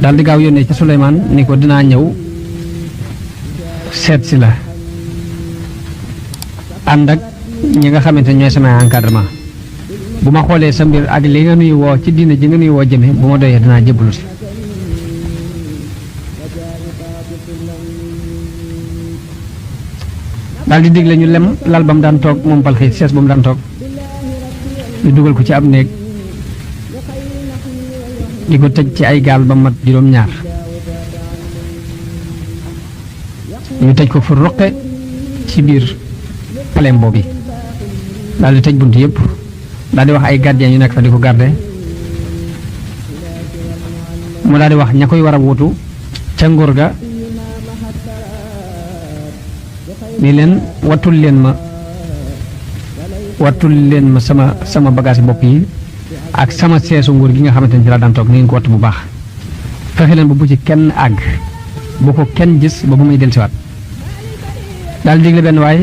daal di gaaw yónnee ci Suleymaan ni ko dinaa ñëw seet si la ànd ak ñi nga xamante ne ñooy sama encadrement bu ma xoolee sa mbir ak li nga nuy woo ci diine ji nga nuy woo jëme bu ma doyee dinaa jébbalu si daal di digle ñu lem lal ba mu daan toog moom Balxiis sees ba mu daan toog ñu dugal ko ci ab néeg di ko tëj ci ay gaal ba mat juróom-ñaar ñu tëj ko fu roqe ci biir palem boobu daal di tëj bunt yëpp daal di wax ay gardien yu nekk fa di ko garde mu daal di wax ña koy war a wutu ca nguur ga ni leen wattul leen ma sama bagage bopp yi ak sama seesu nguur gi nga xamante ne ci laa daan toog ni ngeen ko wattu bu baax fexe leen ba bu ci kenn àgg bu ko kenn gis ba bu muy dellusiwaat daal di digle benn waay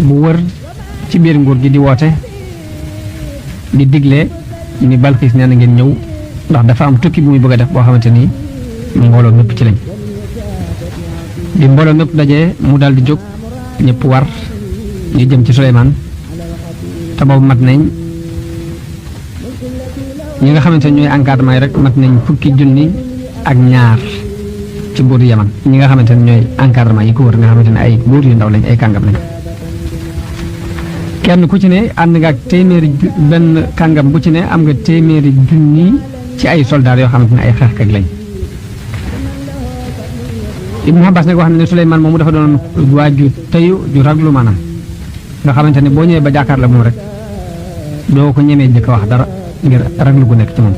bu wër ci biir nguur gi di woote di digle ni Balxiis nee na ngeen ñëw ndax dafa am tukki bu muy bëgg a def boo xamante ni mbooloo mépp ci lañ di mbooloo mépp dajee mu daal di jóg ñëpp war ñu jëm ci Suleymaan te boobu mat nañ ñi nga xamante ne ñooy encadrement yi rek mat nañ fukki junni ak ñaar ci buur Yaman ñi nga xamante ne ñooy encadrement yi ko wër nga xamante ne ay buur yu ndaw lañ ay kàngam lañ kenn ku ci ne ànd nga ak téeméeri benn kàngam bu ci ne am nga téeméeri junni ci ay soldats yoo xamante ne ay xeexkat lañ Ibnu Abbas nag wax na ne Suleymaan moomu dafa doon waaju teyu ju raglu maanaam nga xamante ne boo ñëwee ba jàkkaar la moom rek doo ko ñemee jëkk wax dara ngir raglu gu nekk ci moom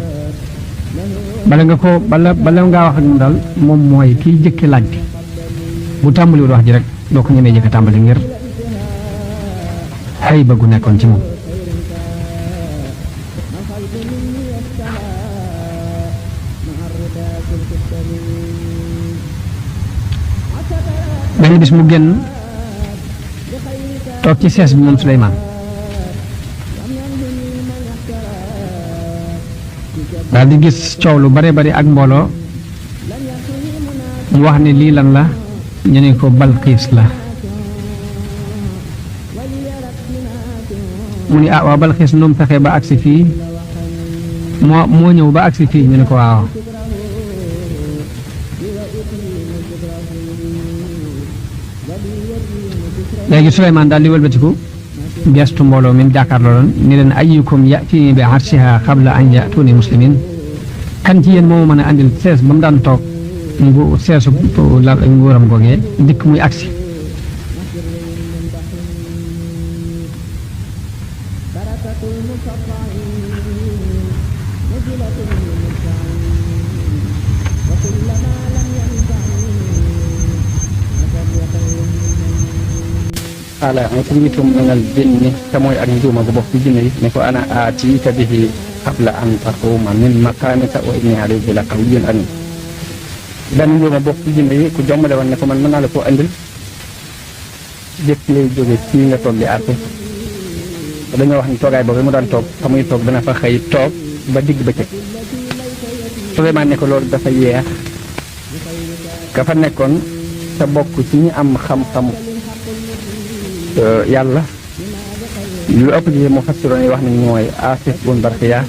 bala ngaa wax ak moom daal moom mooy kiy jëkke laaj bi bu tàmbaliwul wax ji rek doo ko ñemee jëkk tàmbali ngir xëy ba gu nekkoon ci moom benn bis mu génn toog ci sees bi moom Suleymaan daal di gis coow lu bare bari ak mbooloo mu wax ne lii lan la ñu ne ko Balxiis la mu ni waa Balxiis nu mu fexe ba agsi fii moo ñëw ba agsi fii ñu ne ko waaw léegi Suleymaan daal di wëlbatiku gestu mbooloo mi jàkkaarloo doon ni leen ayyukum ya'tiini bi arshihaa qabla an ya'tuuni muslimiin kan ci yéen moo mën a andil sees ba mu daan toog seesu nguuram googee dikk muy agsi qaala ifriitun minal jinni te mooy ak njuuma gu bokk ci jinne yi ne ko ana aatiika bihi qabla an taquuma min maqaamika wa inni alayhi la qawiyyun amiin benn njuuma bokk ci jinne yi ku jommale woon ne ko man mën naa la koo andil jëkk lay jóge fii nga toog di àtte dañoo wax ni toogaay boobu mu daan toog fa muy toog dana fa xëy toog ba digg bëccëg Suleymaan ne ko loolu dafa yeex ka fa nekkoon te bokk ci ñi am xam-xam yàlla lu ëpp ci mufassiroon yi wax nañ mooy Aasif bun Barxiya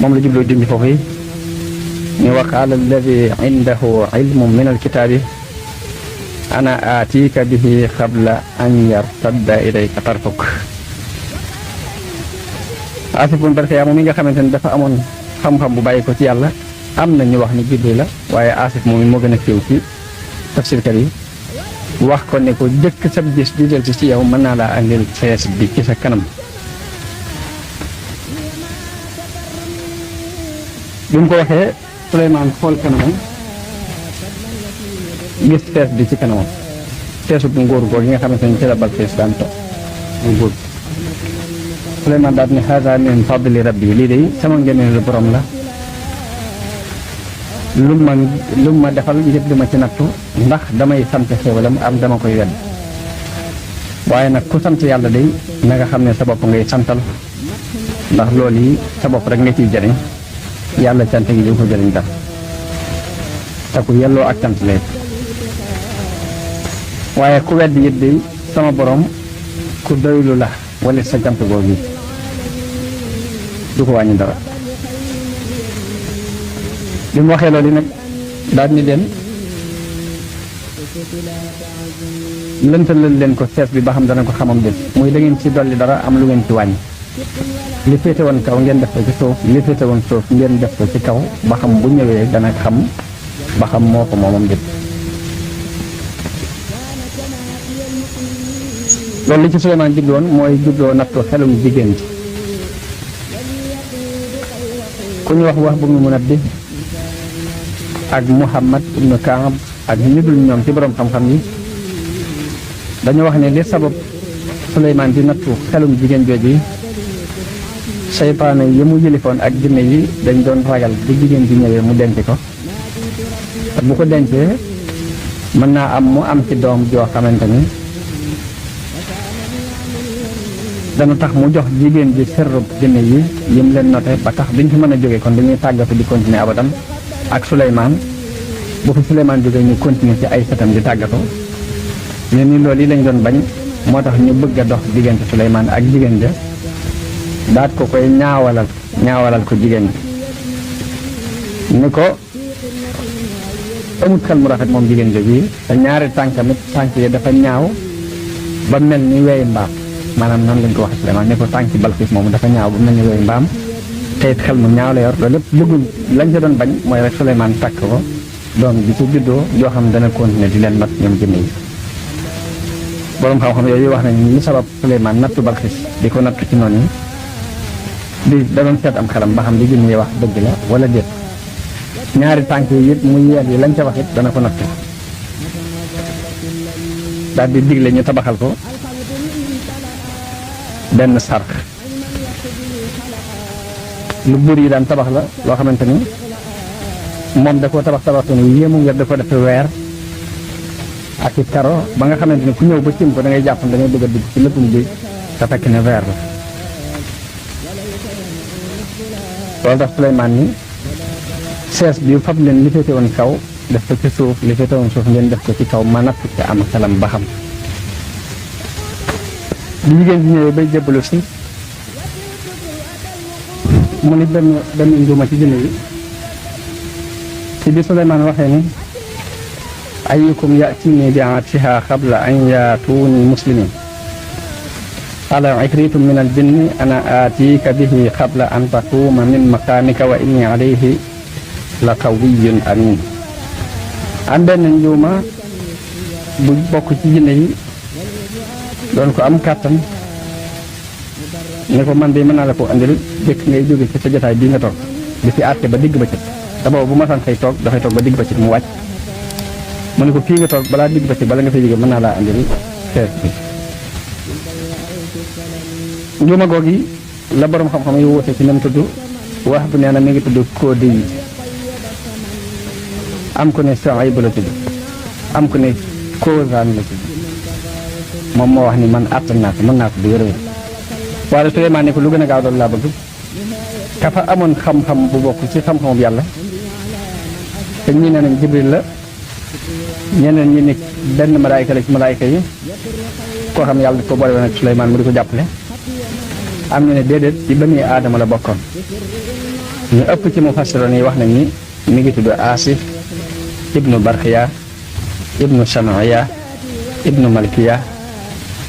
moom la jubloo dindi foofu yi ñu wa qaala alladi indahu ilmun min alkitaabi ana aatiika bihi qabla an yartadda ilayka tarfuk Aasif bun Barxiya moom mi nga xamante ne dafa amoon xam-xam bu bàyyi ko ci yàlla am na ñu wax ni Jibril la waaye Aasif moom moo gën a siiw ci tafsirkat yi wax ko ne ko jëkk sab gis di del ci yow mën naa laa andil sees bi ci sa kanam bi mu ko waxee Suleymaan xool kanamam gis sees bi ci kanamam seesu bu ngóor googu yi nga xamante ne ci la Balxiis daan toog mu ngóor Suleymaan daal ne haada min fadli rabbi lii day sama ngeneelu borom la lu ma defal ngir di ma ci nattu ndax damay sant xéwalam am dama koy wedd waaye nag ku sant yàlla day na nga xam ne sa bopp ngay santal ndax loolu yi sa bopp rek nga ciy jariñ yàlla cant gi du ko jëriñ dara te ku yelloo ak cant lay waaye ku weddi it di sama borom ku doylu la wala sa cant googu du ko wàññi dara bi mu waxee loolu nag daal ni leen lëntalal leen ko sees bi ba xam dana ko xamam déet muy da ngeen ci dolli dara am lu ngeen ci wàññi li féete woon kaw ngeen def ko ci suuf li féete woon suuf ngeen def ko ci kaw ba xam bu ñëwee dana xam ba xam moo ko moomam déet loolu li ci Suleymaan jubloon mooy jubloo nattu xelum jigéen ji ku ñu wax bu mu Munabbi ak Muhammad ibnu Kaab ak ñu dul ñoom ci borom xam-xam yi dañu wax ne li sabab Suleymaan di nattu xelum jigéen jooju seytaane yi mu yëlifoon ak jinne yi dañ doon ragal bu jigéen ji ñëwee mu denc ko te bu ko dencee mën naa am mu am ci doom joo xamante ni dana tax mu jox jigéen ji sërrub jinne yi yim leen noté ba tax duñ fi mën a jóge kon dañuy tàggatu di continuer abadan ak bu fi Suleymaan jógee ñu continuer ci ay sëtam di tàggatu ñu ni loolu yi lañ doon bañ moo tax ñu bëgg a dox diggante Suleymaan ak jigéen ja daat ko koy ñaawalal ko jigéen ji ni ko amut xel mu rafet moom jigéen ja bii te ñaari tànkamit tànk yi dafa ñaaw ba mel ni weyi mbaam maanaam noonu lañ ko waxee Suleymaan ni ko tànki Balxiis moomu dafa ñaaw ba mel ni weyi mbaam te it xel mu ñaaw la yor loolu lépp bëggul lañ ca doon bañ mooy rek Suleymaan takk ko doom ji su juddoo joo xam dana continuer di leen mat ñoom jinne yi boroom xam-xam yooyu wax nañ li sabab Suleymaan nattu Balxiis di ko nattu ci noonu di da doon seet am xelam ba xam li jinne yi wax dëgg la wala déet ñaari tànk yi it muy yeel yi lañ ca wax it dana ko nattu daal di digle ñu tabaxal ko benn sarx lu buur yi daan tabax la loo xamante ni moom da koo tabax ni yéemu ngir da ko def weer ak i karo ba nga xamante ni ku ñëw ba tiim ko da ngay jàpp da ngay bëgg a dugg ci léppum bi te fekk ne weer la loolu tax Suleymaan ni sees bi fab leen li féete woon kaw def ko ci suuf li féete woon suuf ngeen def ko ci kaw ma natt ci am xelam ba xam bi jigéen ji ñëwee bay jébbalu si mu ni benn njuuma ci jinne yi ci bi Suleymaan waxee ni ayyukum ya'tini bi arshiha qabla an yaatuni muslimin qala ifritun min al-jinni ana atika bihi qabla an taquma min maqamika wa inni alayhi la qawiyyun amin am benn njuuma bu bokk ci jinne yi doon ko am kàttan ni ko man de mën naa la ko andil jëkk ngay jóge ci sa jotaay bii nga toog di fi àtte ba digg ba cëg te boobu bu ma san xëy toog dafay toog ba digg ba cëg mu wàcc mu ne ko fii nga toog balaa digg ba cëg bala nga fay jóge mën naa laa andil sees bi njuuma goog yi la borom xam-xam yi wute ci nam tudd wax bu nee na mi ngi tudd Koodi yi am ko ne Suayb la tudd am ko ne Koosaan la tudd moom moo wax ni man àttan naa ko mën naa ko bu wér-wér waaye Suleymaan ne ko lu gën a gaaw doon laa bëgg ka fa amoon xam-xam bu bokk ci xam-xamu yàlla te ñii nee nañ Jibril la ñeneen ñi ne benn malaayka la ci malaayka yi koo xam yàlla daf ko boole woon ak Suleymaan mu di ko jàppale am ñu ne déedéet ci bani aadama la bokkoon ñu ëpp ci mufassiroon yi wax nañ ni mi ngi tudd Asif ibnu Barxiya ibnu Samaiya ibnu Malkiya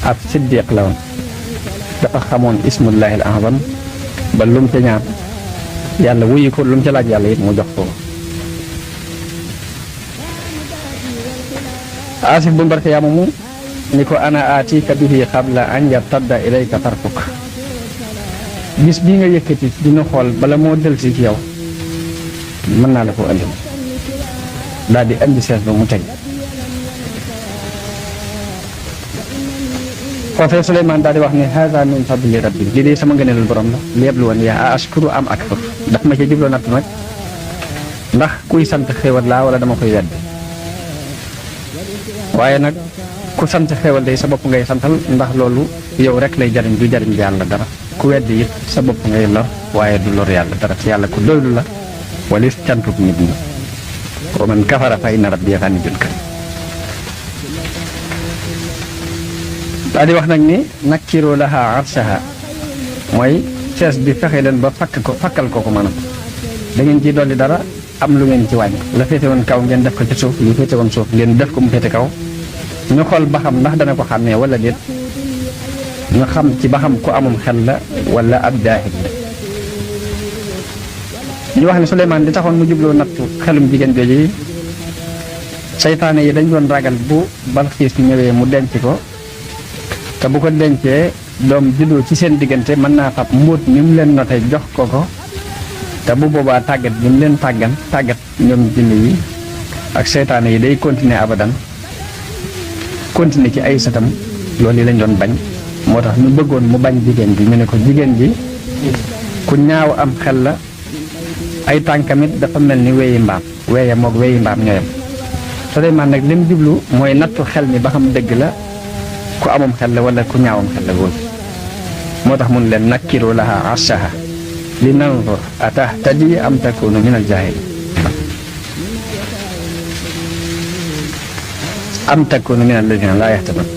ab siddiq la woon dafa xamoon ismullahi al azam ba lum ca ñaan yàlla wuyu ko lum ca laaj yàlla it mu jox ko Asif bu Barxiya moomu ni ko ana atika bihi qabla an yartadda ilayka tarfuk bis bii nga yëkkati dina xool bala moo delsi ci yow mën naa la ko andi daal di andi sees ba mu teg foofee Suleymaan daal di wax ne haza min fadli rabbi lii de sama ngëneelul borom la li yabluwan yaa ashkuru am akfur daf ma ca jubloo natt nag ndax kuy sant xéewal laa wala dama koy weddi waaye nag ku sant xéewal day sa bopp ngay santal ndax loolu yow rek lay jariñ du jariñ yàlla dara ku weddi it sa bopp ngay lor waaye du lor yàlla dara ci yàlla ku doylu la walis cantuk nit ñi wa man kafara fa inna rabbi ghaniyyun karim daa di wax nag ni nakkiru laha arshaha mooy sees bi fexe leen ba fakkal ko maanaam da ngeen ciy dolli dara am lu ngeen ci wàññi la féete woon kaw ngeen def ko ci suuf lu féete woon suuf ngeen def ko mu féete kaw ñu xool ba xam ndax dana ko xàmmee wala déet ñu xam ci ba xam ku amum xel la wala ab jaahil la ñu wax ne Suleymaan di taxoon mu jubloo nattu xelum jigéen jooju yi seytaane yi dañ doon ragal bu Balxiis ñëwee mu denc ko te bu ko dencee doom juddoo ci seen diggante mën naa fab mbóot mi mu leen noté jox ko te bu boobaa tàggat bi mu leen tàggat ñoom jinne yi ak seytaane yi day continuer abadan continuer ci ay satam loolu yi lañ doon bañ moo tax ñu bëggoon mu bañ jigéen bi ñu ne ko jigéen ji ku ñaaw am xel la ay tànkamit dafa mel ni weyi mbaam weeye moog weyi mbaam ñooyam Suleymaan nag lim jublu mooy nattu xel mi ba xam dëgg la ku amum xel la wala ku ñaawam xel la woon moo tax mun leen nakkiru laha arshaha li nanzur atahtadi am takunu min al jaahil am takunu min alladina laa yahtadun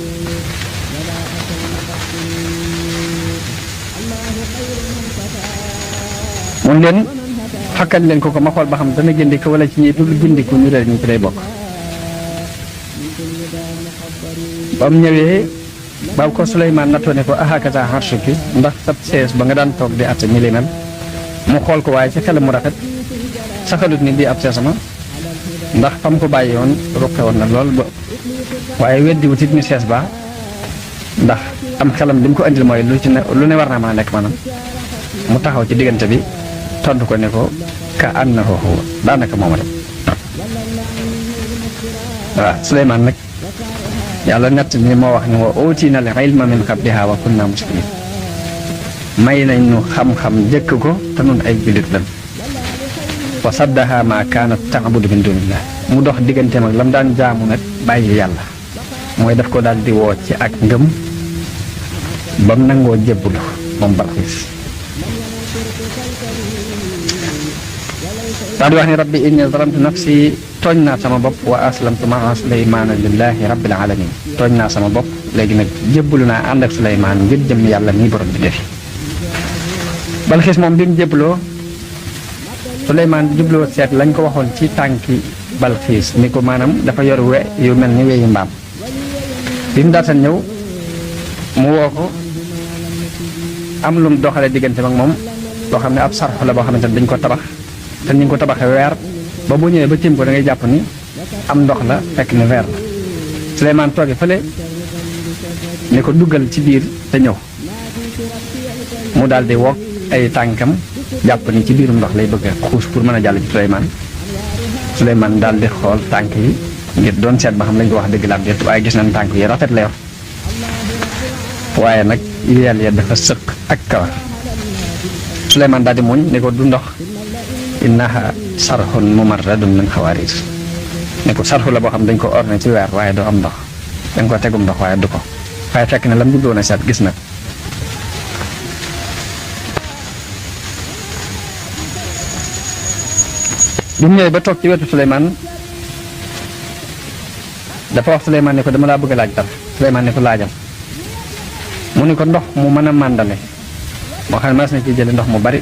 mun leen xakkal leen ko ma xool ba xam dana gindi ko wala ci ñi dul gindiku ñu leen ñu ci lay bokk ba mu ñëwee ba ko Suleymaan nattoo ne ko ahakata arshuki ndax sab sees ba nga daan toog di atte mi li mel mu xool ko waaye ci xelam mu rafet saxalut ni di ab seesama ndax fam ko bàyyi woon ruqe woon na lool ba waaye weddi wutit ni sees ba ndax am xelam li mu ko andil mooy lu ne war naa mën a nekk maanaam mu taxaw ci diggante bi tontu ko ne ko ka annahu huwa daanaka moom rek waaw Suleymaan nag yàlla nett ni moo wax ni wa utiina al ilma min qabliha wa kunna muslimin may nañ ñu xam-xam jëkk ko te nun ay jullit lan wa saddaha ma kaanat taabudu min dunillah mu dox digganteem ak lam daan jaamu nag bàyyi yàlla mooy daf ko daal di woo ci ak ngëm ba mu nangoo jébbulu moom Balxiis daal di wax ni rabbi inni zalamtu nafsi tooñ naa sama bopp wa aslamtu maa Suleymaana lillahi rabbil alamin tooñ naa sama bopp léegi nag jébbulu naa ànd ak Suleymaan ngir jëm yàlla nii borom bi defi Balxiis moom bi mu jébbaloo Suleymaan jubloo seet lañ ko waxoon ci tànki Balxiis ni ko maanaam dafa yor we yu mel ni weyu mbaam bi mu daataan ñëw mu woo ko am lum doxale diggante ak moom loo xam ne ab sarx la boo xamante ne dañ ko tabax te ñu ngi ko tabaxee weer ba bu ñëwee ba tiim ko da ngay jàpp ni am ndox la fekk ne weer la Suleymaan tooge fële ne ko duggal ci biir te ñëw mu daal di wokk ay tànkam jàpp ni ci biirum ndox lay bëgg a xuus pour mën a jàll ci Suleymaan daal di xool tànk yi ngir doon seet ba xam lañ ko wax dëgg la am déet waaye gis nañ tànk yi rafet la yor waaye nag yeel ya dafa sëq ak kawar Suleymaan daal di muñ ne ko du ndox innaha sarxun mumarradun min xawaarir ne ko sarxu la boo xam dañ ko orné ci weer waaye du am ndox dañ ko tegum ndox waaye du ko waaye fekk ne lam jubloon a seet gis na bi mu ñëwee ba toog ci wetu Suleymaan dafa wax Suleymaan ne ko dama laa bëgg a laaj dara Suleymaan ne ko laajal mu ne ko ndox mu mën a màndale moo xam ne mas na ci jële ndox mu bari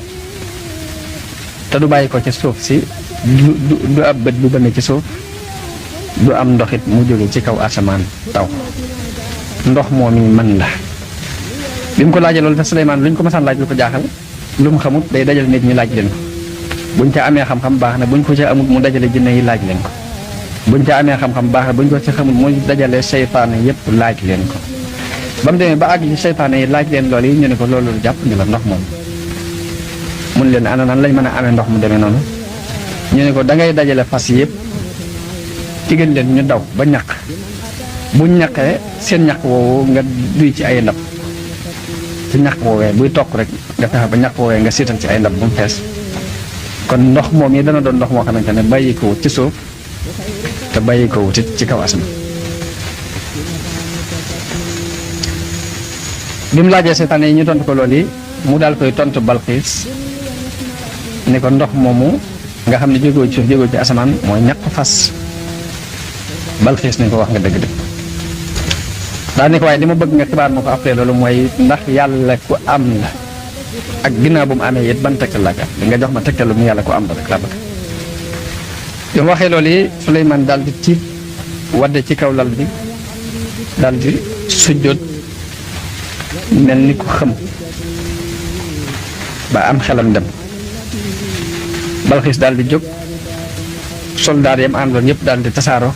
te du bàyyi ko ci suuf si du ab bët bu bënne ci suuf du am ndoxit mu jóge ci kaw asamaan taw ndox moom yi mën la bi mu ko laajee loolu te Suleymaan lu ñu ko masaan laaj lu ko jaaxal lu mu xamut day dajal nit ñi laaj leen ko buñ ca amee xam-xam baax na buñ ko ca amut mu dajale jinne yi laaj leen ko buñ ca amee xam-xam baax na buñ ko ca xamut mu dajale seytaane yépp laaj leen ko ba mu demee ba àgg ci seytaane yi laaj leen loolu yi ñu ne ko loolu jàpp ni la ndox moom mun leen ana nan lañ mën a amee ndox mu demee noonu ñu ne ko da ngay dajale fas yëpp tigal leen ñu daw ba ñaq buñ ñaqee seen ñaq woowu nga duy ci ay ndab ci ñaq woowee buy tokk rek nga fexe ba ñaq woowee nga siital ci ay ndab bu mu fees kon ndox moom yi dana doon ndox moo xamante ne bàyyi ko wut ci suuf te bàyyi ko wutit ci kaw asamaan bi mu laajee seytaane yi ñu tontu ko loolu yi mu daal koy tontu Balxiis ni ko ndox moomu nga xam ne jógoo ci suuf jógoo ci asamaan mooy ñaq fas. Balxiis ni ko wax nga dëgg-dëgg daa ne ko waaye li ma bëgg nga xibaar ma ko après loolu mooy ndax yàlla ku am la ak ginnaaw bu mu amee it ban tegtal la li nga jox ma tegtalu mu yàlla ku am la rek laa bëgg. bi mu waxee loolu yi Suleymaan daal di tiit wadde ci kaw lal bi daal di sujjóot mel ni ku xëm ba am xelam dem. Balxiis daal di jóg soldaar yam àndoon yëpp daal di tasaaroo.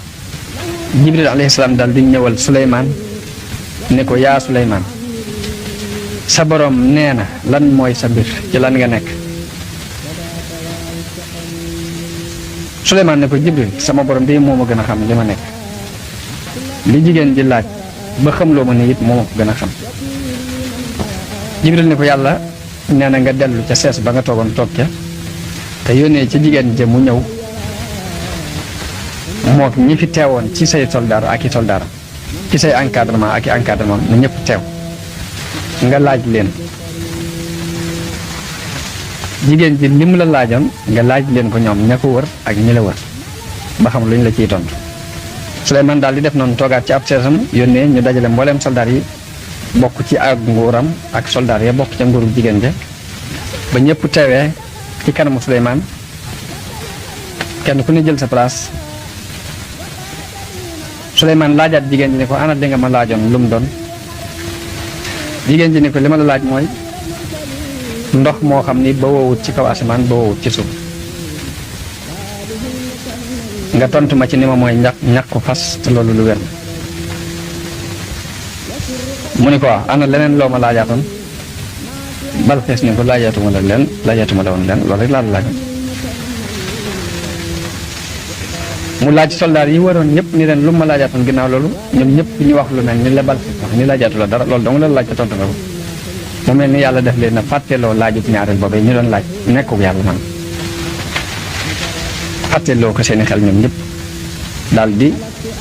Jibril alayhi salaam daal di ñëwal Suleymaan ne ko yaa Suleymaan sa borom nee na lan mooy sa mbir ci lan nga nekk. Suleymaan ne ko Jibril sama borom bi moo ma gën a xam li ma nekk li jigéen di laaj ba xamloo ma ni it moo ma ko gën a xam. Jibril ne ko yàlla nee na nga dellu ca sees ba nga toogoon toog ca te yónnee ca jigéen ja mu ñëw mook ñi fi teewoon ci say soldaar ak i soldaaram ci say encadrement ak i encadrement na ñëpp teew nga laaj leen jigéen ji li mu la laajoon nga laaj leen ko ñoom ña ko wër ak ñi la wër ba xam luñ la ciy tontu. Suleymaan daal di def noonu toogaat ci ab seesam yónnee ñu dajale mbooleem soldaar yi bokk ci ak nguuram ak soldaar ya bokk ca nguuru jigéen ja ba ñëpp teewee ci kanamu Suleymaan kenn ku ne jël sa place. Suleymaan laajaat jigéen ji ne ko ana di nga ma laajoon lu mu doon jigéen ji ne ko li ma la laaj mooy ndox moo xam ni ba woowut ci kaw asamaan ba woowut ci suuf nga tontu ma ci ni ma mooy ñàkku fas te loolu lu wér mu ni ko wax ana leneen loo ma laajaatoon Balxiis ni ko laajaatuma la woon leen loolu rek laa la laajoon mu laaj soldaar yi waroon ñëpp ni leen lu ma laajaatoon ginnaaw loolu ñoom ñëpp ñu wax lu mel ni la Balxiis wax ni laajaatu la dara loolu dong la laaj te tontu nga ko mu mel ni yàlla def leen a fàtteeloo laajut ñaareel boobee ñu doon laaj nekkul yàlla man fàtteeloo ko seeni xel ñoom ñëpp daal di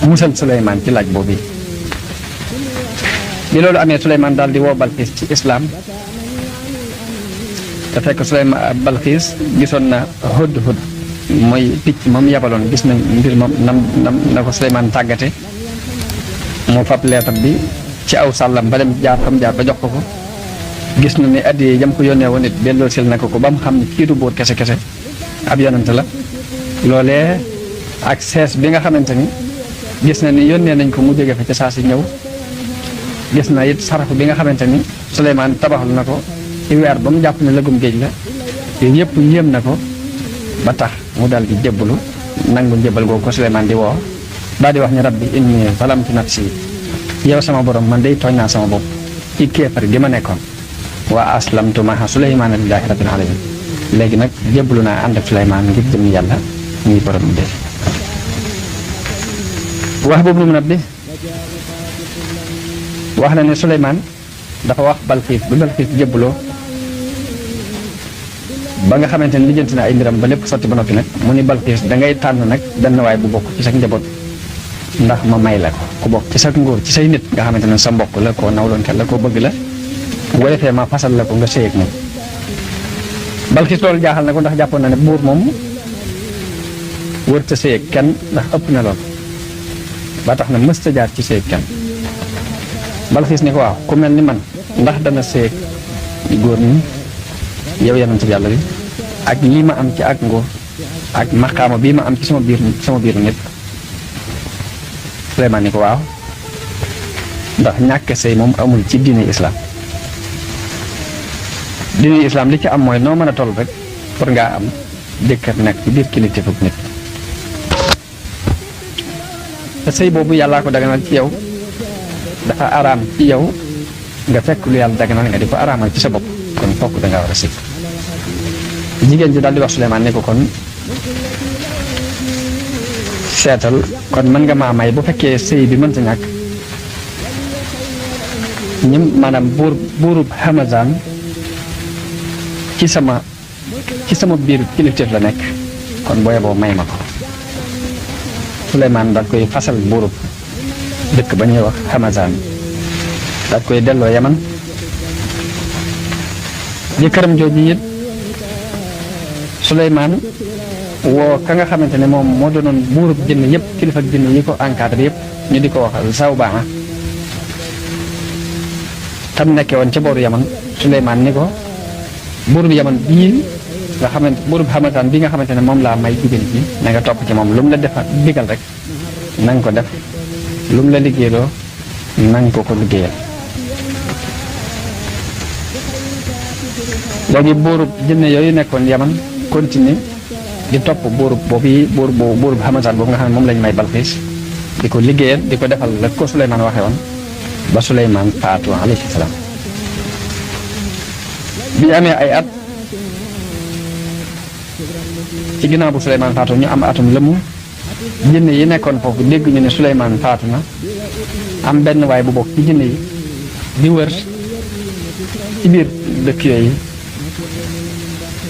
musal Suleymaan ci laaj boobu bi loolu amee Suleymaan daal di woo Balxiis ci islaam te fekk Suleymaan Balxiis gisoon na Hudhud mooy picc moom yabaloon gis nañ mbir moom na ko Suleymaan tàggate mu fab leetar bi ci aw sàllam ba dem jaar fam jaar ba jox ko gis na ne addiye jam ko yónnee woon it delloo sil na ko ba mu xam ne kii du buur kese ab yonante la loolee ak sees bi nga xamante ni gis na ni yónnee nañ ko mu jóge fa ca saa si ñëw gis na it sarafu bi nga xamante ni Suleymaan tabaxal na ko ci weer ba mu jàpp ne lëgum géej la yooyu yëpp yéem na ko ba tax mu dal di jébbalu nangu njëbbal googu ko Suleymaan di woo daal di wax ni rabbi inni zalamtu nafsi yow sama borom man day tooñ naa sama bopp ci kéefar gi ma nekkoon wa aslamtu maha Suleymaana lillaahi rabbil alamin léegi nag jébbalu naa ànd ak Suleymaan ngir jëm yàlla ñuy borom bi def wax boobu nu mu nab bi wax na ne Suleymaan dafa wax Balxiis bi Balxiis jébbaloo ba nga xamante ni lijjanti na ay mbiram ba lépp sotti ba noppi nag mu ni Balxiis dangay tànn nag benn waay bu bokk ci sa njaboot ndax ma may la ko ku bokk ci sa nguur ci say nit nga xamante ne sa mbokk la koo nawloonte la koo bëgg la bu ko defee ma fasal la ko nga sëy ak moom Balxiis loolu jaaxal na ko ndax jàppoon na ne buur moom wërta sëy ak kenn ndax ëpp na lool ba tax na mësta jaar ci sëy ak kenn Balxiis ni ko waaw ku mel ni man ndax dana sëy ak góor ñi yow yonent bi yàlla bi ak lii ma am ci ak nguur ak maqaama bii ma am ci sama biiru nit Suleymaan ni ko waaw ndax ñàkk sëy moom amul ci diine islaam diine islaam li ci am mooy noo mën a toll rek pour ngaa am jëkkër nekk ci biir kilifteefu nit te sëy boobu yàllaa ko daganal ci yow dafa araam ci yow nga fekk lu yàlla daganal nga di ko araamal ci sa bopp kon fokk danga war a sëy jigéen ji daal di wax Suleymaan ne ko kon seetal kon mën nga maa may bu fekkee sëy bi mënta ñàkk ñim maanaam buurub Hamazaan ci sama biir kilifteef la nekk kon boo yeboo may ma ko Suleymaan daal koy fasal buurub dëkk ba ñuy wax Hamazaan daal koy delloo Yaman jëkkëram jooju it Suleymaan woo ka nga xamante ne moom moo doonoon buurub jinne yëpp kilifa jinne yi ko encadré yëpp ñu di ko wax Zawbaan tam nekkee woon ca booru Yaman. Suleymaan ni ko buurub Yaman bii nga xamante buurub Hamataan bi nga xamante ne moom laa may jigéen ji na nga topp ci moom lu mu la defa digal rek na nga ko def lu mu la liggéeyloo na nga ko liggéeyal. léegi buurub jinne yooyu nekkoon Yaman continue di topp buurub boobu yi buurub Hamataan boobu nga xam ne moom lañ may Balxiis di ko liggéeyal di ko defal la ko Suleymaan waxee woon ba Suleymaan faatu alayhi salaam. bi amee ay at ci ginnaaw bu Suleymaan faatu ñu am atum lëmm jinne yi nekkoon foofu dégg ñu ne Suleymaan faatu na am benn waay bu bokk ci jinne yi di wër ci biir dëkk yooyu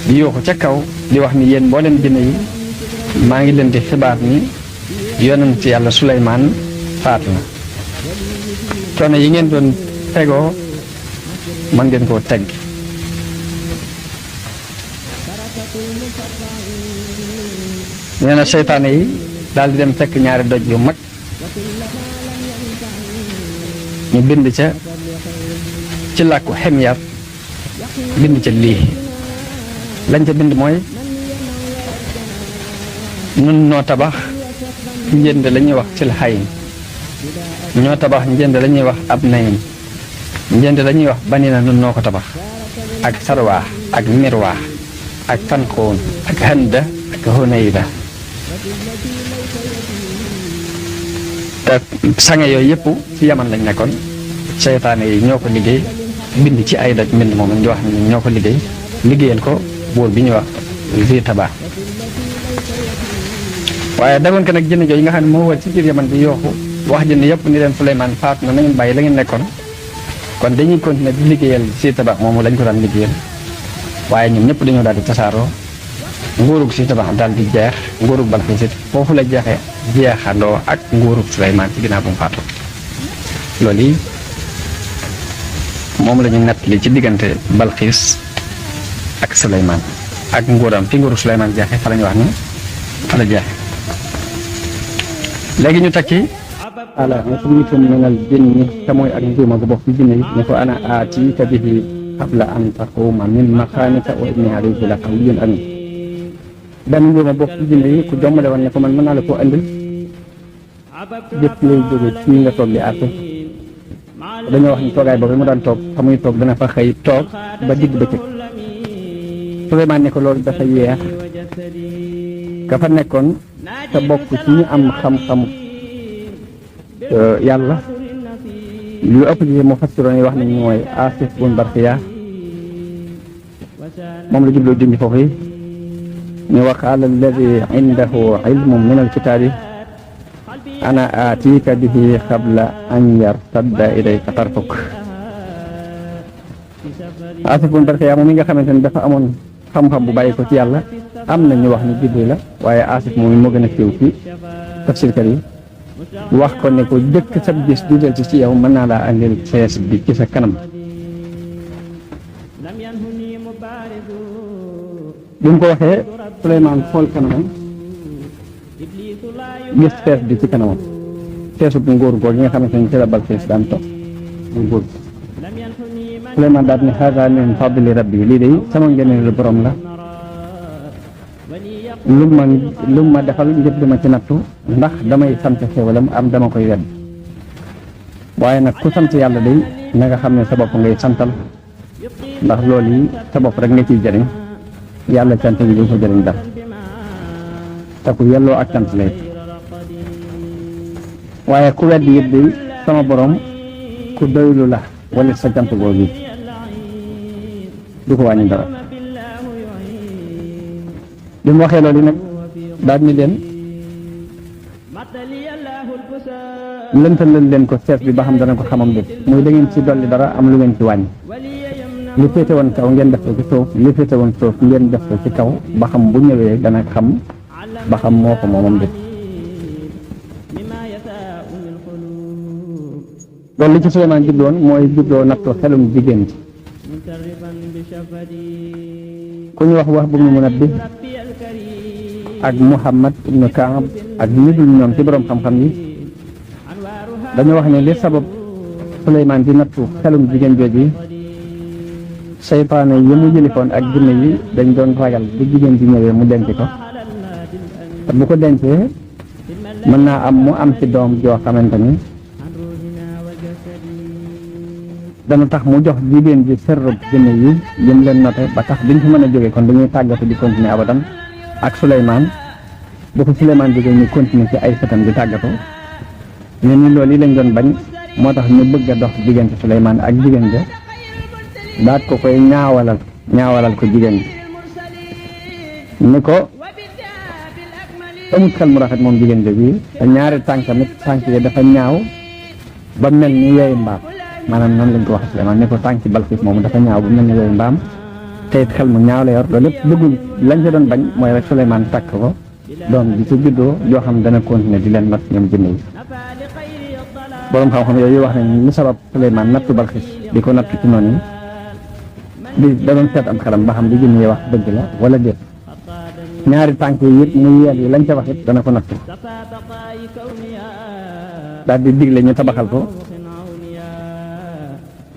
di yooxu ca kaw di wax ni yéen mboolem jinne yi maa ngi leen di xibaar ni yonent yàlla Suleymaan faatu na coono yi ngeen doon tegoo mën ngeen koo tegg. nee na seytaane yi daal di dem fekk ñaari doj yu mag ñu bind ca ci làkku xemyar bind ca lii lañ ca bind mooy nun noo tabax njënd la ñuy wax sil xayin ñoo tabax njënd la ñuy wax ab nayin njënd la ñuy wax bani na nun noo ko tabax ak sarwaax ak mirwaax ak fankoon ak handa ak honayda te sange yooyu yëpp ci Yaman lañ nekkoon seytaane yi ñoo ko liggéey bind ci ay doj mbind moom ñu wax ni ñoo ko liggéeyal ko buur bi ñuy wax Zi Taba. waaye dagoon ko nag jënn jooju nga xam ne moo wër ci biir Yaman bi yooxu wax jënn yëpp ni leen Suleymaan faatu na ngeen bàyyi la ngeen nekkoon kon dañuy continuer di liggéeyal Zi Taba moomu lañ ko daan liggéeyal waaye ñun ñëpp dañoo daal di tasaaroo nguurug Zi Taba daal di jeex nguurug Balxiis it foofu la jeexee jeexandoo ak nguurug Suleymaan ci ginnaaw bu mu faatu. loolu yi moom la ñu nettali ci diggante Balxiis ak Suleymaan ak nguuram fi nguurug Suleymaan jeexee fa la ñu wax ni fa la jeexee. léegi ñu takki ala ifriitun minal jinni te mooy ak njuuma gu bokk ci jinne yi ne ko ana aatika bihi qabla an taquuma min maqaamika wa inni alayhi la qawiyyun amiin. benn njuuma bokk ci jinne yi ku jommale woon ne ko man mën naa la koo andil jëpp lay jóge ci nga toog di àtte dañoo wax ni toogaay boobu mu daan toog fa muy toog dana fa xëy toog ba digg bëccëg. Suleymaan ne ko loolu dafa yeex ka fa nekkoon te bokk ci ñu am xam-xam yàlla lu ëpp ci mufassiroon yi wax nañ mooy Aasif bun Barxiya moom la jubloo junj foofu yi ñu wa qaala alladi indahu ilmun min alkitaabi ana aatiika bihi qabla an yartadda ilayka tarfuk. Aasif bun Barxiya moom mi nga xamante ne dafa amoon xam-xam bu bàyyi ko ci yàlla am na ñu wax ni Jibril la waaye Aasif moom moo gën a siiw ci tafsirkat yi wax ko ne ko jëkk sab gis du del ci yow mën naa laa andil fees bi ci sa kanam. bi mu ko waxee Suleymaan xool kanamam gis fees bi ci kanamam feesu bu ngóor góor yi nga xamante ne ci la Balxiis daan toog mu ngóor Suleymaan daal ne haaza min fadli rabbi lii de sama ngëneelu borom la lu ma defal ngir duma ci nattu ndax damay sant xéewalam am dama koy wedd waaye nag ku sant yàlla day na nga xam ne sa bopp ngay santal ndax loolu yi sa bopp rek nga ciy jëriñ yàlla cant gi du ko jëriñ dara te ku yelloo ak cant lay waaye ku wedd it day sama borom ku doylu la wala sa cant googu du ko wàññi dara. bi mu waxee loolu nag daal ni leen lëntalal leen ko seet bi ba xam dana ko xamam de muy da ngeen ci dolli dara am lu ngeen ci wàññi li féete woon kaw ngeen def ko ci suuf li féete woon suuf ngeen def ko ci kaw ba xam bu ñëwee dana xam ba xam moo ko moomam de. loolu li ci Suleymaan jubloon mooy jubloo nattu xelum jigéen ci ku ñu wax bu mu mën a bi ak Muhammad ibnu Kaab ak ñu dul ñoom ci borom xam-xam yi dañoo wax ne li sabab Suleymaan di nattu xelum jigéen jooju seytaane yi mu jëlifoon ak jinne yi dañ doon ragal bu jigéen ji ñëwee mu denc ko te bu ko dencee mën naa am mu am ci doom joo xamante ni dana tax mu jox jigéen ji sërrëb jinne yi yëm leen noté ba tax duñ fi mën a jógee kon dañuy tàggatu di continuer abadan ak Suleymaan bu ko Suleymaan jógee ñu continuer ci ay sëtam di tàggatu ñun ni loolu yi lañ doon bañ moo tax ñu bëgg a dox diggante Suleymaan ak jigéen ja daat ko koy ñaawalal ko jigéen ji ni ko amut xel mu rafet moom jigéen ja bi te ñaari tànkamit tànk yi dafa ñaaw ba mel ni weeyu mbaam maanaam noonu lañ ko wax Suleymaan ni ko tànki Balxiis moomu dafa ñaaw ba mel ni weeyu mbaam te it xel mu ñaaw la yor loolu lépp bëggul lañ ca doon bañ mooy rek Suleymaan takk ko doom bi ci juddoo joo xam dana continuer di leen not ñoom jinne yi borom xam-xam yooyu wax nañ lu sabab Suleymaan nattu Balxiis di ko nattu ci noonu di da doon seet am xelam ba xam di jinne yi wax dëgg la wala déet ñaari tànk yi it muy yeel yi lañ ca wax it dana ko nattu daal di digle ñu tabaxal ko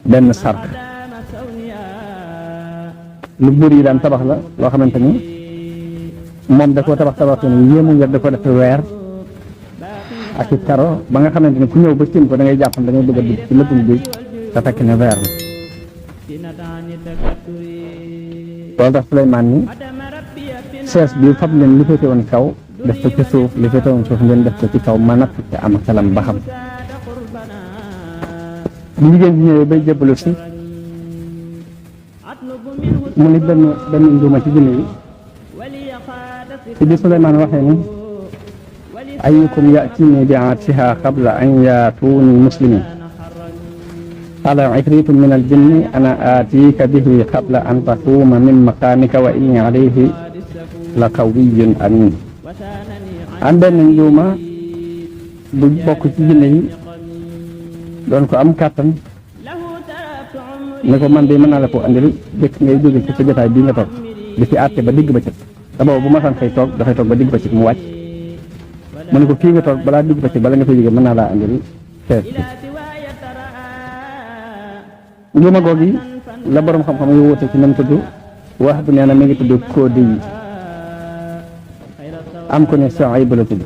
benn sark lu buur yi daan tabax la loo xamante ni moom da koo tabax ni yéemu ngir da ko def weer ak i karo ba nga xamante ni ku ñëw ba tiim ko da ngay jàpp da ngay bëgg a dugg ci lëppum géej te fekk ne weer la loolu tax Suleymaan ni sees bi fab leen li féete woon kaw def ko ci suuf li féete woon suuf ngeen def ko ci kaw ma natt te am xelam ba xam bu jigéen bi ñëwee bay jébbalu si mu ni benn njuuma ci jinne yi ci bi Suleymaan waxee ni ayyukum ya'tini bi aatiha qabla an yaatuuni muslimin qaala ifritun min al jinni ana aatiika bihi qabla an taquuma min maqaamika wa inni alayhi la qawiyyun amin am benn njuuma bu bokk ci jinne yi doon ko am kàttan ne ko man de mën naa la ko andil jëkk ngay jóge ci sa jotaay bii nga toog di fi àtte ba digg ba cëg te boobu bu ma san xëy toog dafay toog ba digg ba cëg mu wàcc mu ne ko fii nga toog balaa digg ba cëg bala nga fay jóge mën naa laa andil sees bi njuuma googi la borom xam-xam yu wóote ci nam tudd wax bu nee na mi ngi tudd Koodi yi am ko ne Suayb la tudd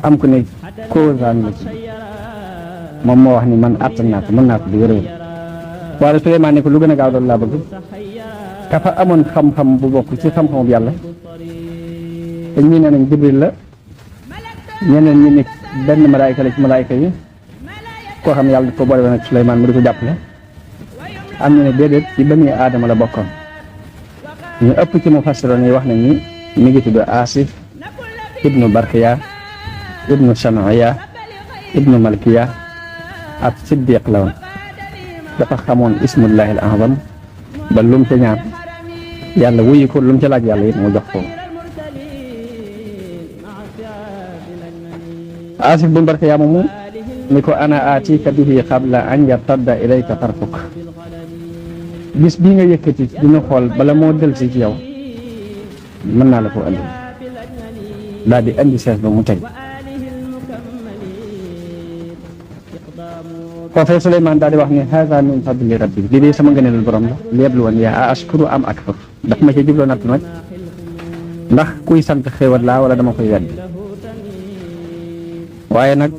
am ko ne Koosaan la tudd moom moo wax ni man àttan naa ko mën naa ko di wér-wér waaye Suleymaan ne ko lu gën a gaaw doon laa bëgg ka fa amoon xam-xam bu bokk ci xam-xamu yàlla te ñii nee nañ Jibril la ñeneen ñi nekk benn malaayka la ci malaayka yi koo xam yàlla ko boole woon ak Suleymaan mu di ko jàppale am ñu ne déedéet ci bani aadama la bokkoon ñu ëpp ci mufassiroon yi wax nañ ni mi ngi tudd Asif ibnu Barkiya ibnu Shamaya ibnu Malkiya ak Siddiq la woon dafa xamoon ismullahi al azam ba lum ca ñaan yàlla wuyu ko lum ca laaj yàlla it mu jox ko Asif ibnu Barkiya moomu ni ko ana aatika bihi qabla an yartadda ilayka tarfuk bis bii nga yëkkati dina xool bala moo del si ci yow mën naa la ko andi daal di andi sees ba mu tey foofee Suleymaan daal di wax ni haza min fadli rabbi lii de sama ngëneelul borom la léeblu woon yaa ashkuru am akfur daf ma ci jubloo natt nag ndax kuy sant xéewal laa wala dama koy wedd waaye nag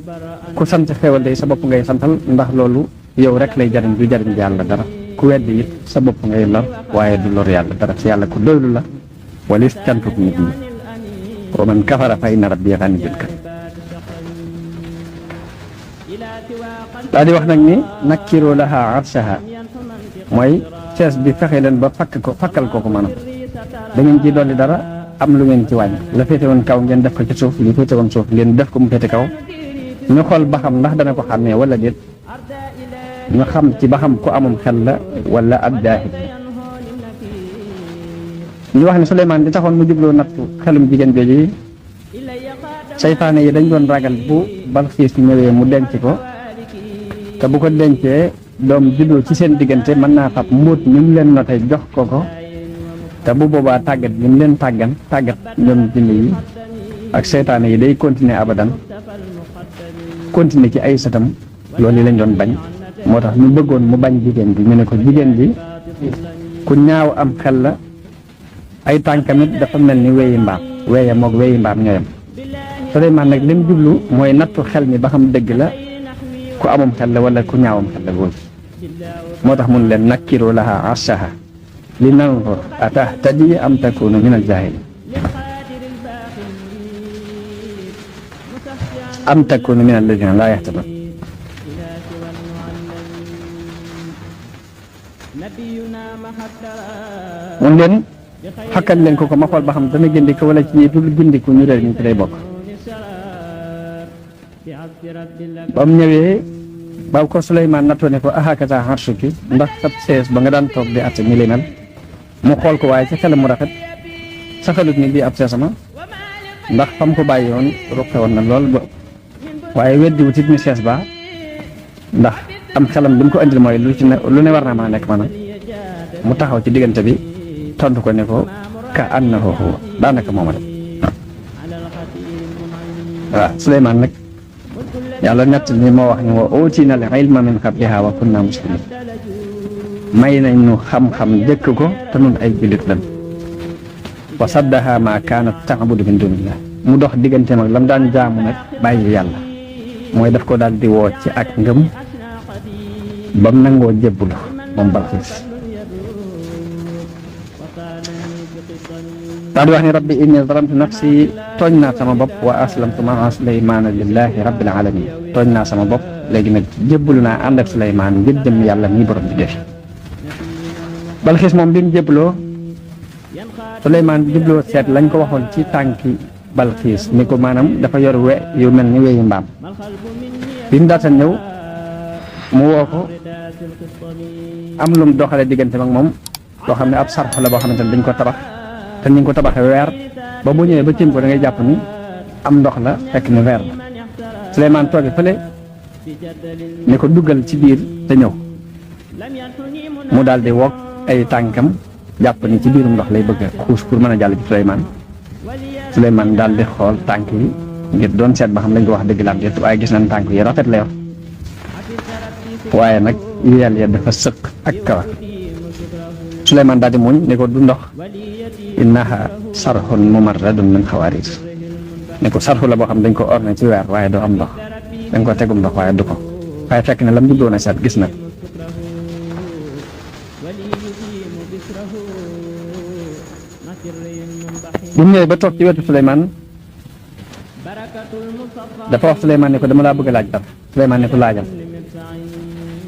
ku sant xéewal day sa bopp ngay santal ndax loolu yow rek lay jariñ du jariñ yàlla dara ku weddi it sa bopp ngay lor waaye du lor yàlla dara si yàlla ku doylu la walis cantuk nit ñi wa man kafara fa inna rabbi ganiyyun kariim daa di wax nag ni nakkiru laha arshaha mooy sees bi fexe leen ba fakkal ko maanaam da ngeen ci dolli dara am lu ngeen ci wàññi la féete woon kaw ngeen def ko ci suuf li féete woon suuf ngeen def ko mu féete kaw ñu xool ba xam ndax dana ko xàmmee wala déet ñu xam ci ba xam ku amum xel la wala ab daahib ñu wax ne Suleymaan di taxoon mu jubloo nattu xelum jigéen jooju yi saytaane yi dañ doon ragal bu Balxiis ñëwee mu denc ko te bu ko dencee doom juddoo ci seen diggante mën naa fab mbóot ñu leen noté jox ko te bu boobaa tàggat bi mu leen tàggat ñoom jinne yi ak seytaane yi day continuer abadan continuer ci ay sëtam loolu lañ doon bañ moo tax ñu bëggoon mu bañ jigéen bi ñu ne ko jigéen bi ku ñaaw am xel la ay tànkamit dafa mel ni weyi mbaam weeye moog weyi mbaam ñooyam Suleymaan nag li mu jublu mooy nattu xel mi ba xam dëgg la ku amum xel la wala ku ñaawam xel la góor moo tax mun leen nakkiru laha arshaha li nanzur atahtadi am takunu min al-jaahiliin am takunu min alladina laa yaxtadoon mun leen xakkal leen ko ma xool ba xam dana gindiku wala ci ñi dul gindiku ñu réer ñu ci lay bokk ba mu ñëwee ba ko Suleymaan nattoo ne ko ahakata arshuki ndax sab sees ba nga daan toog di atte ni li mel mu xool ko waaye ca xelam mu rafet saxalut ni bii ab seesama ndax fam ko bàyyi woon ruqe woon na lool ba waaye weddi wut it ni sees ba ndax am xelam bi mu ko indil mooy lu ne war naa maa nekk maanaam mu taxaw ci diggante bi tontu ko ne ko ka annahu huwa daanaka mooma rek waaw Suleymaan nag yàlla nett ni moo wax ni wa utiina al ilma min qabliha wa kunna muslimin may nañ ñu xam-xam jëkk ko te nun ay jullit lan wa saddaha ma kaanat ta'budu min dunillah mu dox digganteem ak lam daan jaamu nag bàyyi yàlla mooy daf ko daal di woo ci ak ngëm bam nangoo jébbulu moom Balxiis daal di wax ni rabbi inni zalamtu nafsi tooñ naa sama bopp wa aslamtu maa Suleymaana lillahi rabbil alamin tooñ naa sama bopp léegi nag jébbulu naa ànd ak Suleymaan ngir jëm yàlla mi borom bi defi Balxiis moom bi mu jébbaloo Suleymaan jubloo seet lañ ko waxoon ci tànki Balxiis ni ko maanaam dafa yor we yu mel ni weyi mbaam bi mu daata ñëw mu woo ko am lum doxale diggante ak moom loo xam ne ab sarx la boo xamante ne dañ ko tabax te ni nga ko tabaxee weer ba boo ñëwee ba tiim ko da ngay jàpp ni am ndox la fekk ni weer la Suleymaan tooge fële ni ko duggal ci biir te ñëw mu daal di wokk ay tànkam jàpp ni ci biirum ndox lay bëgg a xuus pour mën a jàll ci Suleymaan daal di xool tànk yi ngir doon seet ba xam lañ ko wax dëgg la am déet waaye gis nañ tànk yi rafet la yor waaye nag yel ya dafa sëq ak kawar Suleymaan daal di muñ ne ko du ndox innaha sarxun mumarradun min xawaaris ne ko sarxu la boo xam dañ ko orné ci weer waaye doo am ndox dañ ko tegum ndox waaye du ko waaye fekk ne lam jubloon a seet gis na bu mu ñëwee ba toog ci wetu Suleymaan dafa wax Suleymaan ne ko dama laa bëgg a laaj dara Suleymaan ne ko laajal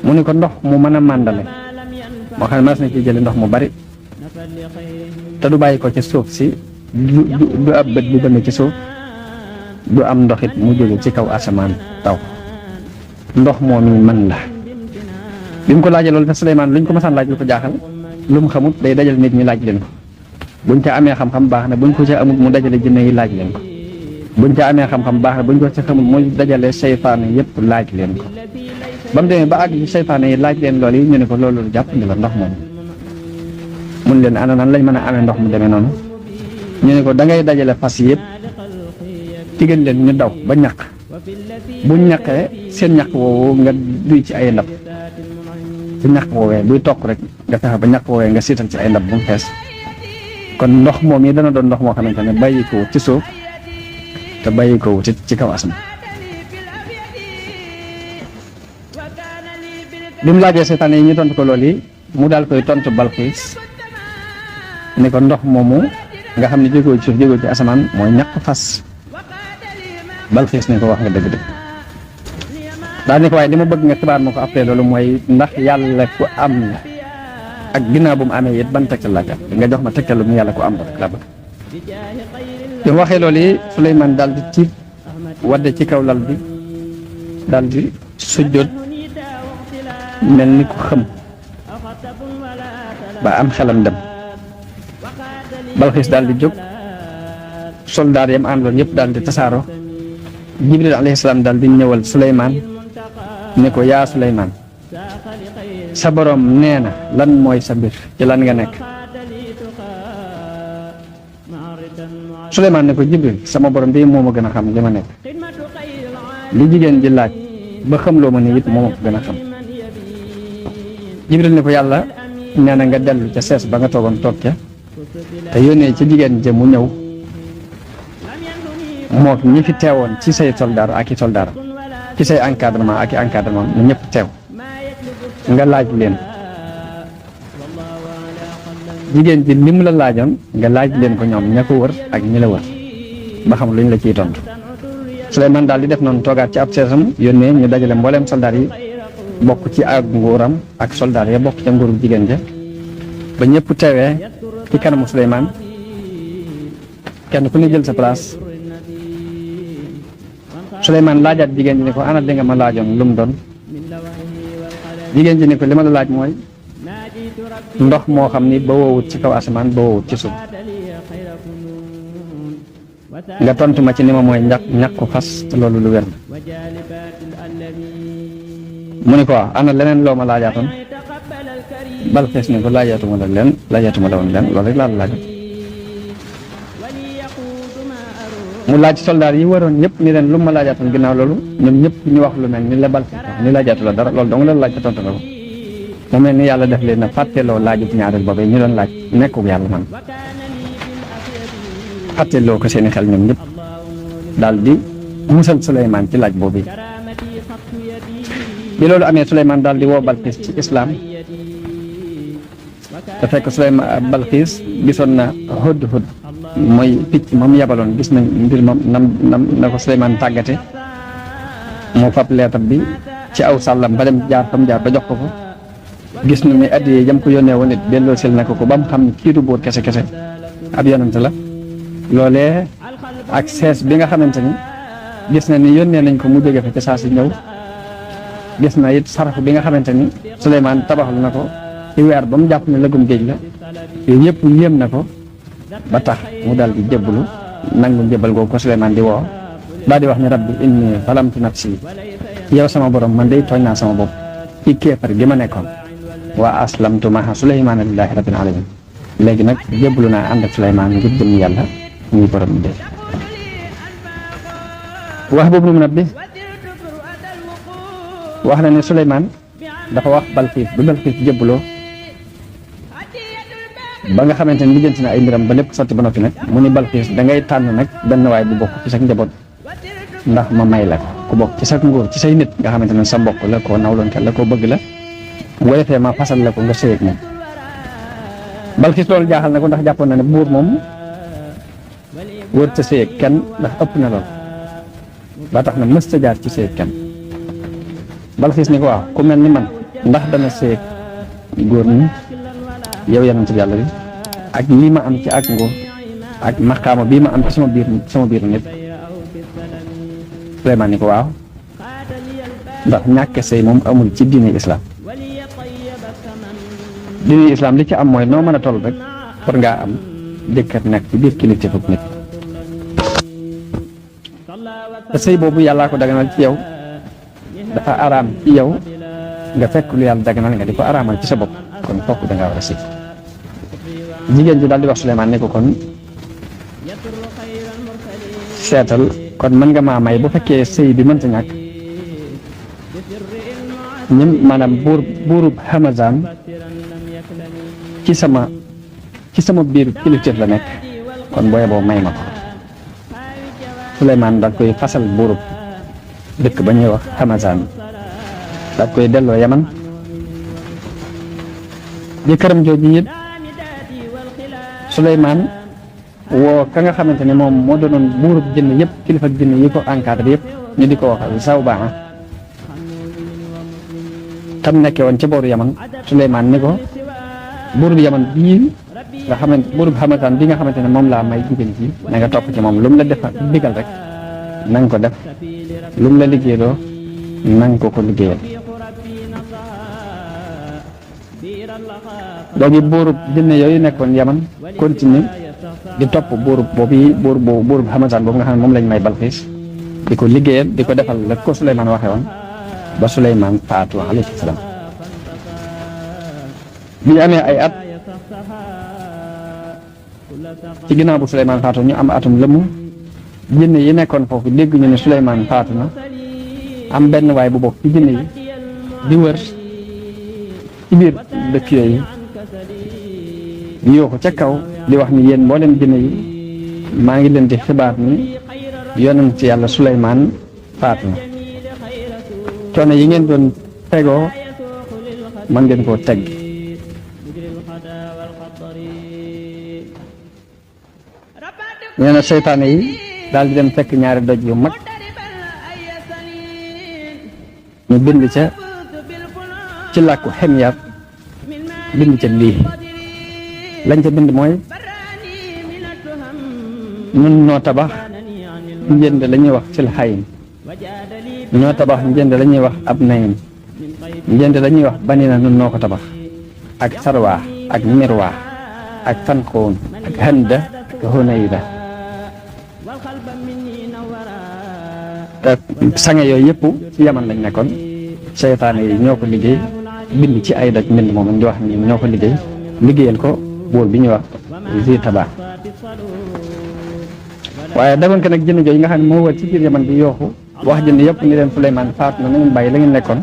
mu ne ko ndox mu mën a màndale moo xam ne mas na ci jële ndox mu bari te du bàyyi ko ci suuf si du ab bët bu bënn ci suuf du am ndox it mu jóge ci kaw asamaan taw ndox moom yi man la bi mu ko laajee loolu te Suleymaan luñ ko masaan laaj lu ko jaaxal lu mu xamut day dajal nit ñi laaj leen ko buñ ca amee xam-xam baax na buñ ko ca amut mu dajale jinne yi laaj leen ko buñ ca amee xam-xam baax na buñ ko ca xamut mu dajale seytaane yëpp laaj leen ko ba mu demee ba àgg ci seytaane yi laaj leen loolu yi ñu ne ko loolu jàpp ni la ndox moom mun leen ana nan lañ mën a amee ndox mu demee noonu ñu ne ko da ngay dajale fas yëpp tigal leen ñu daw ba ñaq buñ ñaqee seen ñaq woowu nga duy ci ay ndab ci ñaq woowee buy toq rek nga fexe ba ñaq woowee nga siital ci ay ndab bu mu fees kon ndox moom yi dana doon ndox moo xamante ne bàyyi ko wut ci suuf te bàyyi ko wut ci kaw asamaan bi mu laajee seytaane yi ñu tontu ko loolu yi mu daal koy tontu Balxiis ne ko ndox moomu nga xam ne jógewul ci suuf jógewul ci asamaan mooy ñaq fas Balxiis ne ko wax nga dëgg-dëgg daal ne ko waaye li ma bëgg nga xibaar ma ko après loolu mooy ndax yàlla ku am la ak ginnaaw bu mu amee it ban tegtal laa jàpp nga jox ma tegtalu mu yàlla ku am rek laa bëgg bi mu waxee loolu yi Suleymaan daal di tiit wadde ci kaw lal bi daal di sujjóot mel ni ku xëm ba am xelam dem Balxiis daal di jóg soldaar yam àndoon yëpp daal di tasaaroo Jibril alayhi salaam daal di ñëwal Suleymaan ne ko yaa Suleymaan sa borom nee na lan mooy sa mbir ci lan nga nekk Suleymaan ne ko Jibril sama borom bi moo ma gën a xam li ma nekk li jigéen ji laaj ba xamloo ma ni it moo ma ko gën a xam Jibril ne ko yàlla nee na nga dellu ca sees ba nga toogoon toog ca te yónnee ci jigéen ja mu ñëw mook ñi fi teewoon ci say soldaar ak i soldaar ci say encadrement ak i encadrement ñu ñëpp teew nga laaj leen jigéen ji li mu la laajoon nga laaj leen ko ñoom ña ko wër ak ñi la wër ba xam luñ la ciy tontu Suleymaan daal di def noonu toogaat ci ab seesam yónnee ñu dajale mbooleem soldaar yi bokk ci ak nguuram ak soldaar ya bokk ca nguuru jigéen ja ba ñëpp teewee ci kanamu Suleymaan kenn ku ne jël sa place Suleymaan laajaat jigéen ji ne ko ana di nga ma laajoon lu mu doon jigéen ji ne ko li ma la laaj mooy ndox moo xam ni ba woowut ci kaw asamaan ba woowut ci suuf nga tontu ma ci ni ma mooy ñàkku fas te loolu lu wér la mu ne ko waaw ana leneen loo ma laajaatoon Balqiis ne ko laajaatuma la woon leen loolu rek laa la laajoon mu laaj soldaar yi waroon ñëpp ni leen lu ma laajaatoon ginnaaw loolu ñoom ñëpp ñu wax lu mel ni la Balqiis wax ni laajaatu la dara loolu dong la laaj te tontu na ko mu mel ni yàlla def leen a fàtteloo laajut ñaareel boobee ñu doon laaj nekkul yàlla man fàtteloo ko seeni xel ñoom ñëpp daal di musal Suleymaan ci laaj boobu bi loolu amee Suleymaan daal di woo Balqiis ci islaam te fekk Suleymaan Balqiis gisoon na Hudhud mooy picc moom yabaloon gis nañ mbir moom nam na ko Suleymaan tàggate mu fab leetar bi ci aw sàllam ba dem jaar fam jaar ba jox ko ko gis na ni addiye jam ko yónnee woon it delloo sil na ko ba mu xam ne kii du buur kese kese ab yonent la loolee ak sees bi nga xamante ni gis na ni yónnee nañ ko mu jóge fa ca saa si ñëw gis na it sarafu bi nga xamante ni Suleymaan tabaxal na ko ci weer ba mu jàpp ne lëgum géej la yooyu yëpp yéem na ko ba tax mu daal di jébbalu nangu njëbbal googu ko Suleymaan di woo daal di wax ni rabbi inni zalamtu nafsi yow sama borom man day tooñ naa sama bopp ci kéefar gi ma nekkoon wa aslamtu maha Suleymaana lillahi rabbil alamin léegi nag jébbalu naa ànd ak Suleymaan ngir jëm yàlla muy borom bi def wax boobu mu nabbi wax na ne Suleymaan dafa wax Balqiis ba Balqiis jébbaloo ba nga xamante ni lijjanti na ay mbiram ba lépp sotti ba noppi nag mu ni Balqiis da ngay tànn nag benn waay bu bokk ci sa njaboot ndax ma may la ko ku bokk ci sa nguur ci say nit nga xamante ne sa mbokk la koo nawloon la koo bëgg la bu defee ma fasal la ko nga sëy ak moom Balqiis loolu jaaxal na ko ndax jàppoon na ne buur moom wër ta sëy ak kenn ndax ëpp na lool ba tax na mës ta jaar ci sëy ak kenn Balqiis ni ko waaw ku mel ni man ndax dana sëy ak góor ñi yow yonent bi yàlla bi ak lii ma am ci ak nguur ak maqaama bii ma am ci sama biir nit Suleymaan ni ko waaw ndax ñàkk sëy moom amul ci diine islam diine islam li ci am mooy noo mën a toll rek pour ngaa am jëkkër nekk ci biir kilifteefu nit te sëy boobu yàllaa ko daganal ci yow dafa araam ci yow nga fekk lu yàlla daganal nga di ko araamal ci sa bopp kon fokk da ngaa war a sëy jigéen ji daal di wax Suleymaan ne ko kon seetal kon mën nga maa may bu fekkee sëy bi mënta ñàkk ñun maanaam buurub Hamazaan ci sama biir kilifteef la nekk kon booye boo may ma ko Suleymaan daal koy fasal buurub dëkk ba ñuy wax Hamazaan daal koy delloo Yaman jëkkëram jooju it Suleymaan woo ka nga xamante ne moom moo doonoon buurub jënn yëpp kilifa jënn yi ko encadré yëpp ñu di ko waxal Zawbaa tam nekkee woon ca booru Yaman Suleymaan ni ko buurub Yaman bii nga xamante buurub Hamazaan bi nga xamante ne moom laa may jigéen ji na nga topp ci moom lu mu la def digal rek na nga ko def lu mu la liggéeyloo na nga ko liggéeyal léegi buurub jënn yooyu nekkoon Yaman continue di topp buurub Hamazaan boobu nga xam ne moom lañ may Balqiis di ko liggéeyal di ko defal la ko Suleymaan waxee woon ba Suleymaan faatu alayhi salaam bi ñu amee ay at ci ginnaaw bu Suleymaan faatu ñu am atum lëmm jinne yi nekkoon foofu dégg ñu ne Suleymaan faatu na am benn waay bu bokk ci jinne yi di wër ci biir dëkk yooyu yoo ko ca kaw di wax ni yéen mboolem jinne yi maa ngi leen di xibaar ni yonent ci yàlla Suleymaan faatu na coono yi ngeen doon tegoo mën ngeen koo tegg nee na seytaane yi daal di dem fekk ñaari doj yu mag ñu bind ca ci làkku xemyaat bind ca lii lañ ca bind mooy ñun ñoo tabax njënd la ñuy wax fil xayin ñoo tabax njënd la ñuy wax ab nayin njënd la ñuy wax banina nun noo ko tabax ak sarwaa ak mirwaa ak fanxoon ak handa ak hunayda te sange yooyu yëpp ci yaman lañ nekkoon seytaane yi ñoo ko liggéey bind ci ay doj mbind moom ñu wax ni ñoo ko liggéey liggéeyal ko buur bi ñuy wax Zi Taba waaye dagoon ko nag jënd jooju nga xam ne moo wër ci biir yaman bi yooxu wax jënd yëpp ni leen Suleymaan faatu na ngeen bàyyi la ngeen nekkoon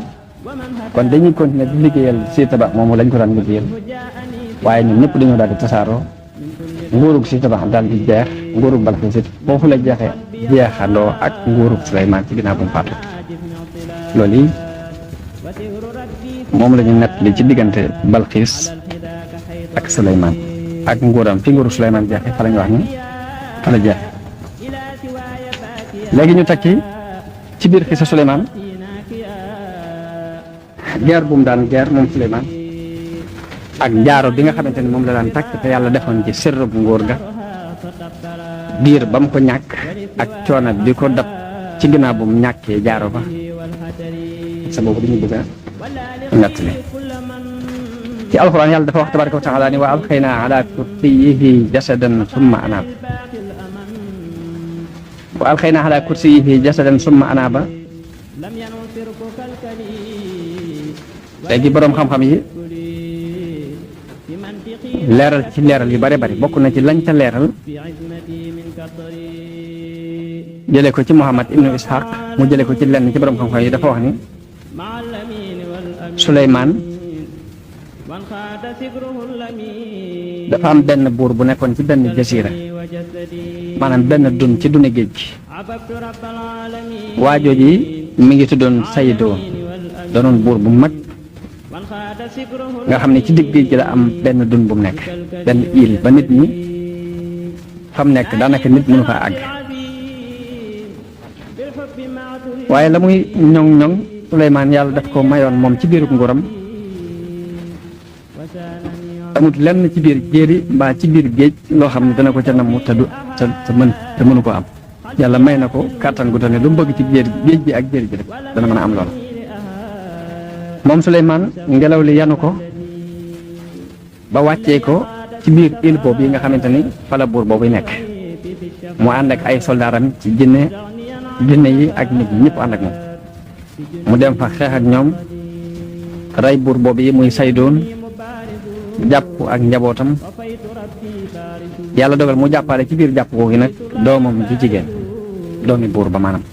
kon dañuy continuer di liggéeyal Zi Taba moomu lañ ko daan liggéeyal waaye ñun ñëpp dañoo daal di tasaaroo nguurug Zi Taba daal di jeex nguurug Balxiis foofu la jeexee jeexandoo ak nguurug Suleymaan ci ginnaaw bu mu faatu loolu yi moom la ñu nett li ci diggante Balxiis ak Suleymaan ak nguuram fi nguuru Suleymaan jeexee fa la ñu wax ni fa la jeex léegi ñu tekki ci biir xisa Suleymaan guerre bu mu daan guerre moom Suleymaan ak njaaro bi nga xamante ni moom la daan takk te yàlla defoon ci sërëb nguur ga diir ba mu ko ñàkk ak coono bi ko dab ci ginnaaw bu mu ñàkkee jaaro ba sa boobu dañu bëgg a nettali ci alxuraan yàlla dafa wax tabaraka wa taala ni wa alxaynaa ala kursiyyihi jasadan summa anaab wa alxaynaa ala kursiyyihi jasadan summa anaaba léegi boroom xam-xam yi leeral ci leeral yu bare bari bokk na ci lañ ca leeral jële ko ci Muhammad ibnu Ishaq mu jële ko ci lenn ci boroom xam-xam yi dafa wax ni Suleymaan dafa am benn buur bu nekkoon ci benn jasiira maanaam benn dun ci dune géej gi waajoo ji mi ngi tuddoon Sayidoo doonoon buur bu mag nga xam ne ci digg géej gi la am benn dun bu mu nekk benn île ba nit ñi fa mu nekk daanaka nit mënu faa àgg waaye la muy ñoŋ-ñoŋ Suleymaan yàlla daf ko mayoon moom ci biirub nguuram amut lenn ci biir jéeri mbaa ci biir géej loo xam ne dana ko ca namm te mënu ko am yàlla may na ko kàttan gu ne lu mu bëgg ci géej bi ak jéeri bi rek dana mën a am lool moom Suleymaan ngelaw li yanu ko ba wàccee ko ci biir île boobu yi nga xamante ni fa la buur boobu nekk mu ànd ak ay soldaaram ci jinne yi ak nit ñi ñëpp ànd ak moom mu dem fa xeex ak ñoom rey buur boobu yi muy Saydoon jàpp ak njabootam yàlla dogal mu jàppale ci biir jàpp googu nag doomam ju jigéen doomi buur ba maanaam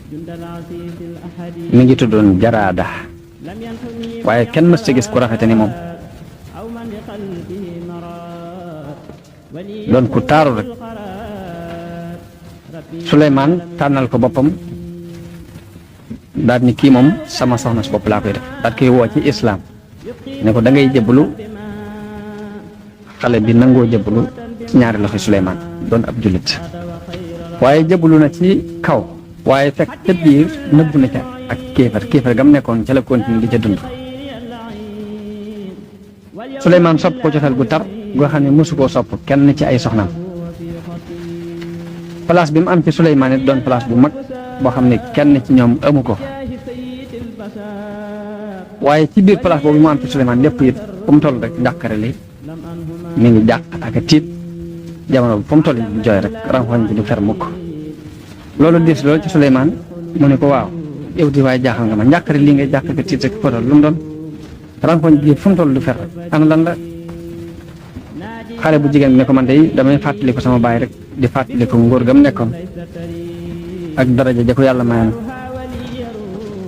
mi ngi tuddoon Jaraada waaye kenn mës ci gis ku rafete ni moom doon ku taaru rek Suleymaan tànnal ko boppam daal ni kii moom sama soxna si bopp laa koy def daal koy woo ci islaam ne ko da ngay jébbalu xale bi nangoo jébbalu ci ñaari loxo Suleymaan doon ab jullit waaye jébbalu na ci kaw waaye fekk ca biir nëbbu na ca ak kéefar gam nekkoon ca la continue di ca dund Suleymaan sopp ko cofeel gu tar goo xam ne mosu koo sopp kenn ci ay soxnaam place bi mu am ci Suleymaan it doon place bu mag boo xam ne kenn ci ñoom amu ko waaye ci biir place boobu mu am ci Suleymaan lépp it fu mu toll rek njàqare li mi ngi jàq ak a tiit jamono bi fu mu toll di jooy rek rangoñ bi du fer mukk loolu diis loolu ci Suleymaan mu ne ko waaw yow di waaye jaaxal nga ma njàqare lii ngay jàq ak a tiit rek fotol lu mu doon rangoñ bi fu mu toll du fer rek ana lan la xale bu jigéen bi ne ko man day damay fàttali ko sama baay rek di fàttali ko nguur gam nekkoon ak daraja ja ko yàlla mayoon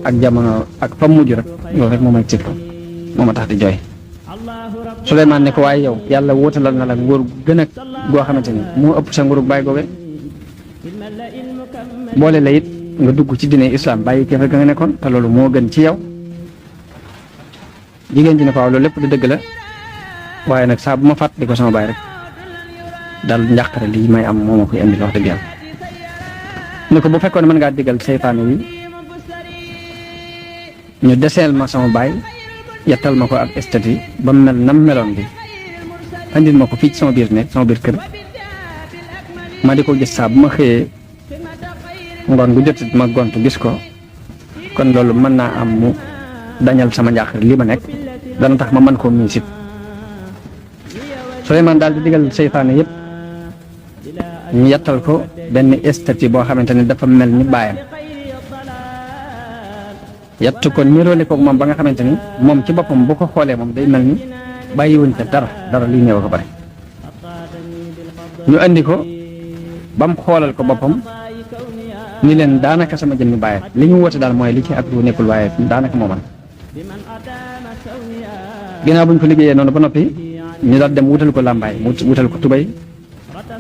ak jamono ak fa mujj rek loolu rek moo may tiit moo ma tax di jooy. Suleymaan ne ko waaye yow yàlla wóotalal na la nguur gën a goo xamante ni moo ëpp sa nguuru baay googe boole la it nga dugg ci diine islam bàyyi kéefar ga nga nekkoon te loolu moo gën ci yow. jigéen ji ne ko waaw loolu lépp di dëgg la waaye nag saa bu ma fàttali ko sama baay rek daal njàqare lii may am moo ma koy indi wax dëgg yàlla. ne ko bu fekkoon mën ngaa diggal seytaane yi ñu deseel ma sama baay yettal ma ko ak estati ba mu mel nam meloon bi andil ma ko fii ci sama biir nekk sama biir kër ma di ko gis saa bu ma xëyee ngoon gu jot ma gontu gis ko kon loolu mën naa am mu dañal sama njàqare lii ma nekk dana tax ma mën koo miisit. Suleymaan daal di digal seytaane yëpp ñu yettal ko benn estati boo xamante ne dafa mel ni baayam yett ko niroole ko moom ba nga xamante ni moom ci boppam bu ko xoolee moom day mel ni bàyyiwuñ ca dara luy néew ko bare. ñu andi ko ba mu xoolal ko boppam ni leen daanaka sama jëmmi baay li ñu woote daal mooy li ci ak lu nekkul waaye daanaka moo man. ginnaaw buñ ko liggéeyee noonu ba noppi ñu daal dem wutal ko làmbaay wutal ko tubay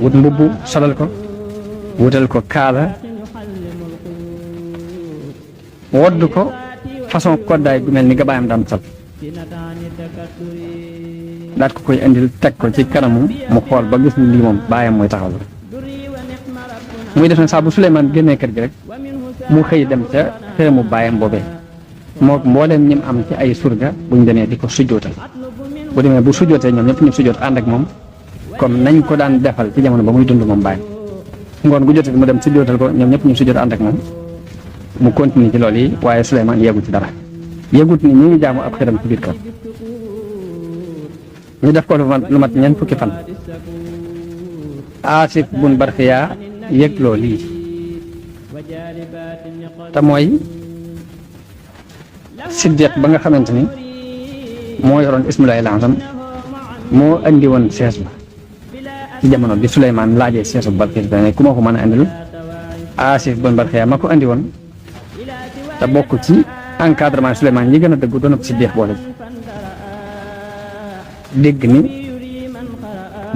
wut mbubb solal ko wutal ko kaala wodd ko façon koddaay gu mel ni ga baayam daan sol daat ko koy indil teg ko ci kanamu mu xool ba gis ni lii moom baayam mooy taxaw muy def na saa bu Suleymaan génnee kër gi rek mu xëy dem ca xëramu baayam boobee moo mbooleem ñim am ci ay surga buñ demee di ko sujjootal bu demee bu sujjootee ñoom ñëpp ñu sujjoot ànd ak moom comme nañ ko daan defal ci jamono ba muy dund moom baayam ngoon gu jotee mu dem sujjootal ko ñoom ñëpp ñu sujjoot ànd ak moom mu continue ci loolu yi waaye Suleymaan yeggu ci dara yeggut ni ñu ngi jaamu ab xiram ci biir kër ñu def ko lu mat ñeent fukki fan. Aasif bun Barxiya yëg loo lii te mooy Siddiq ba nga xamante ni moo yoroon ismulaay lansam moo andi woon sees ba ci jamono bi Suleymaan laajee seesu Balqiis ba ne ku ma ko mën a andil Aasif bun Barxiya ma ko andi woon te bokk ci encadrement Suleymaan yi gën a dëggu doon Siddiq boole dégg ni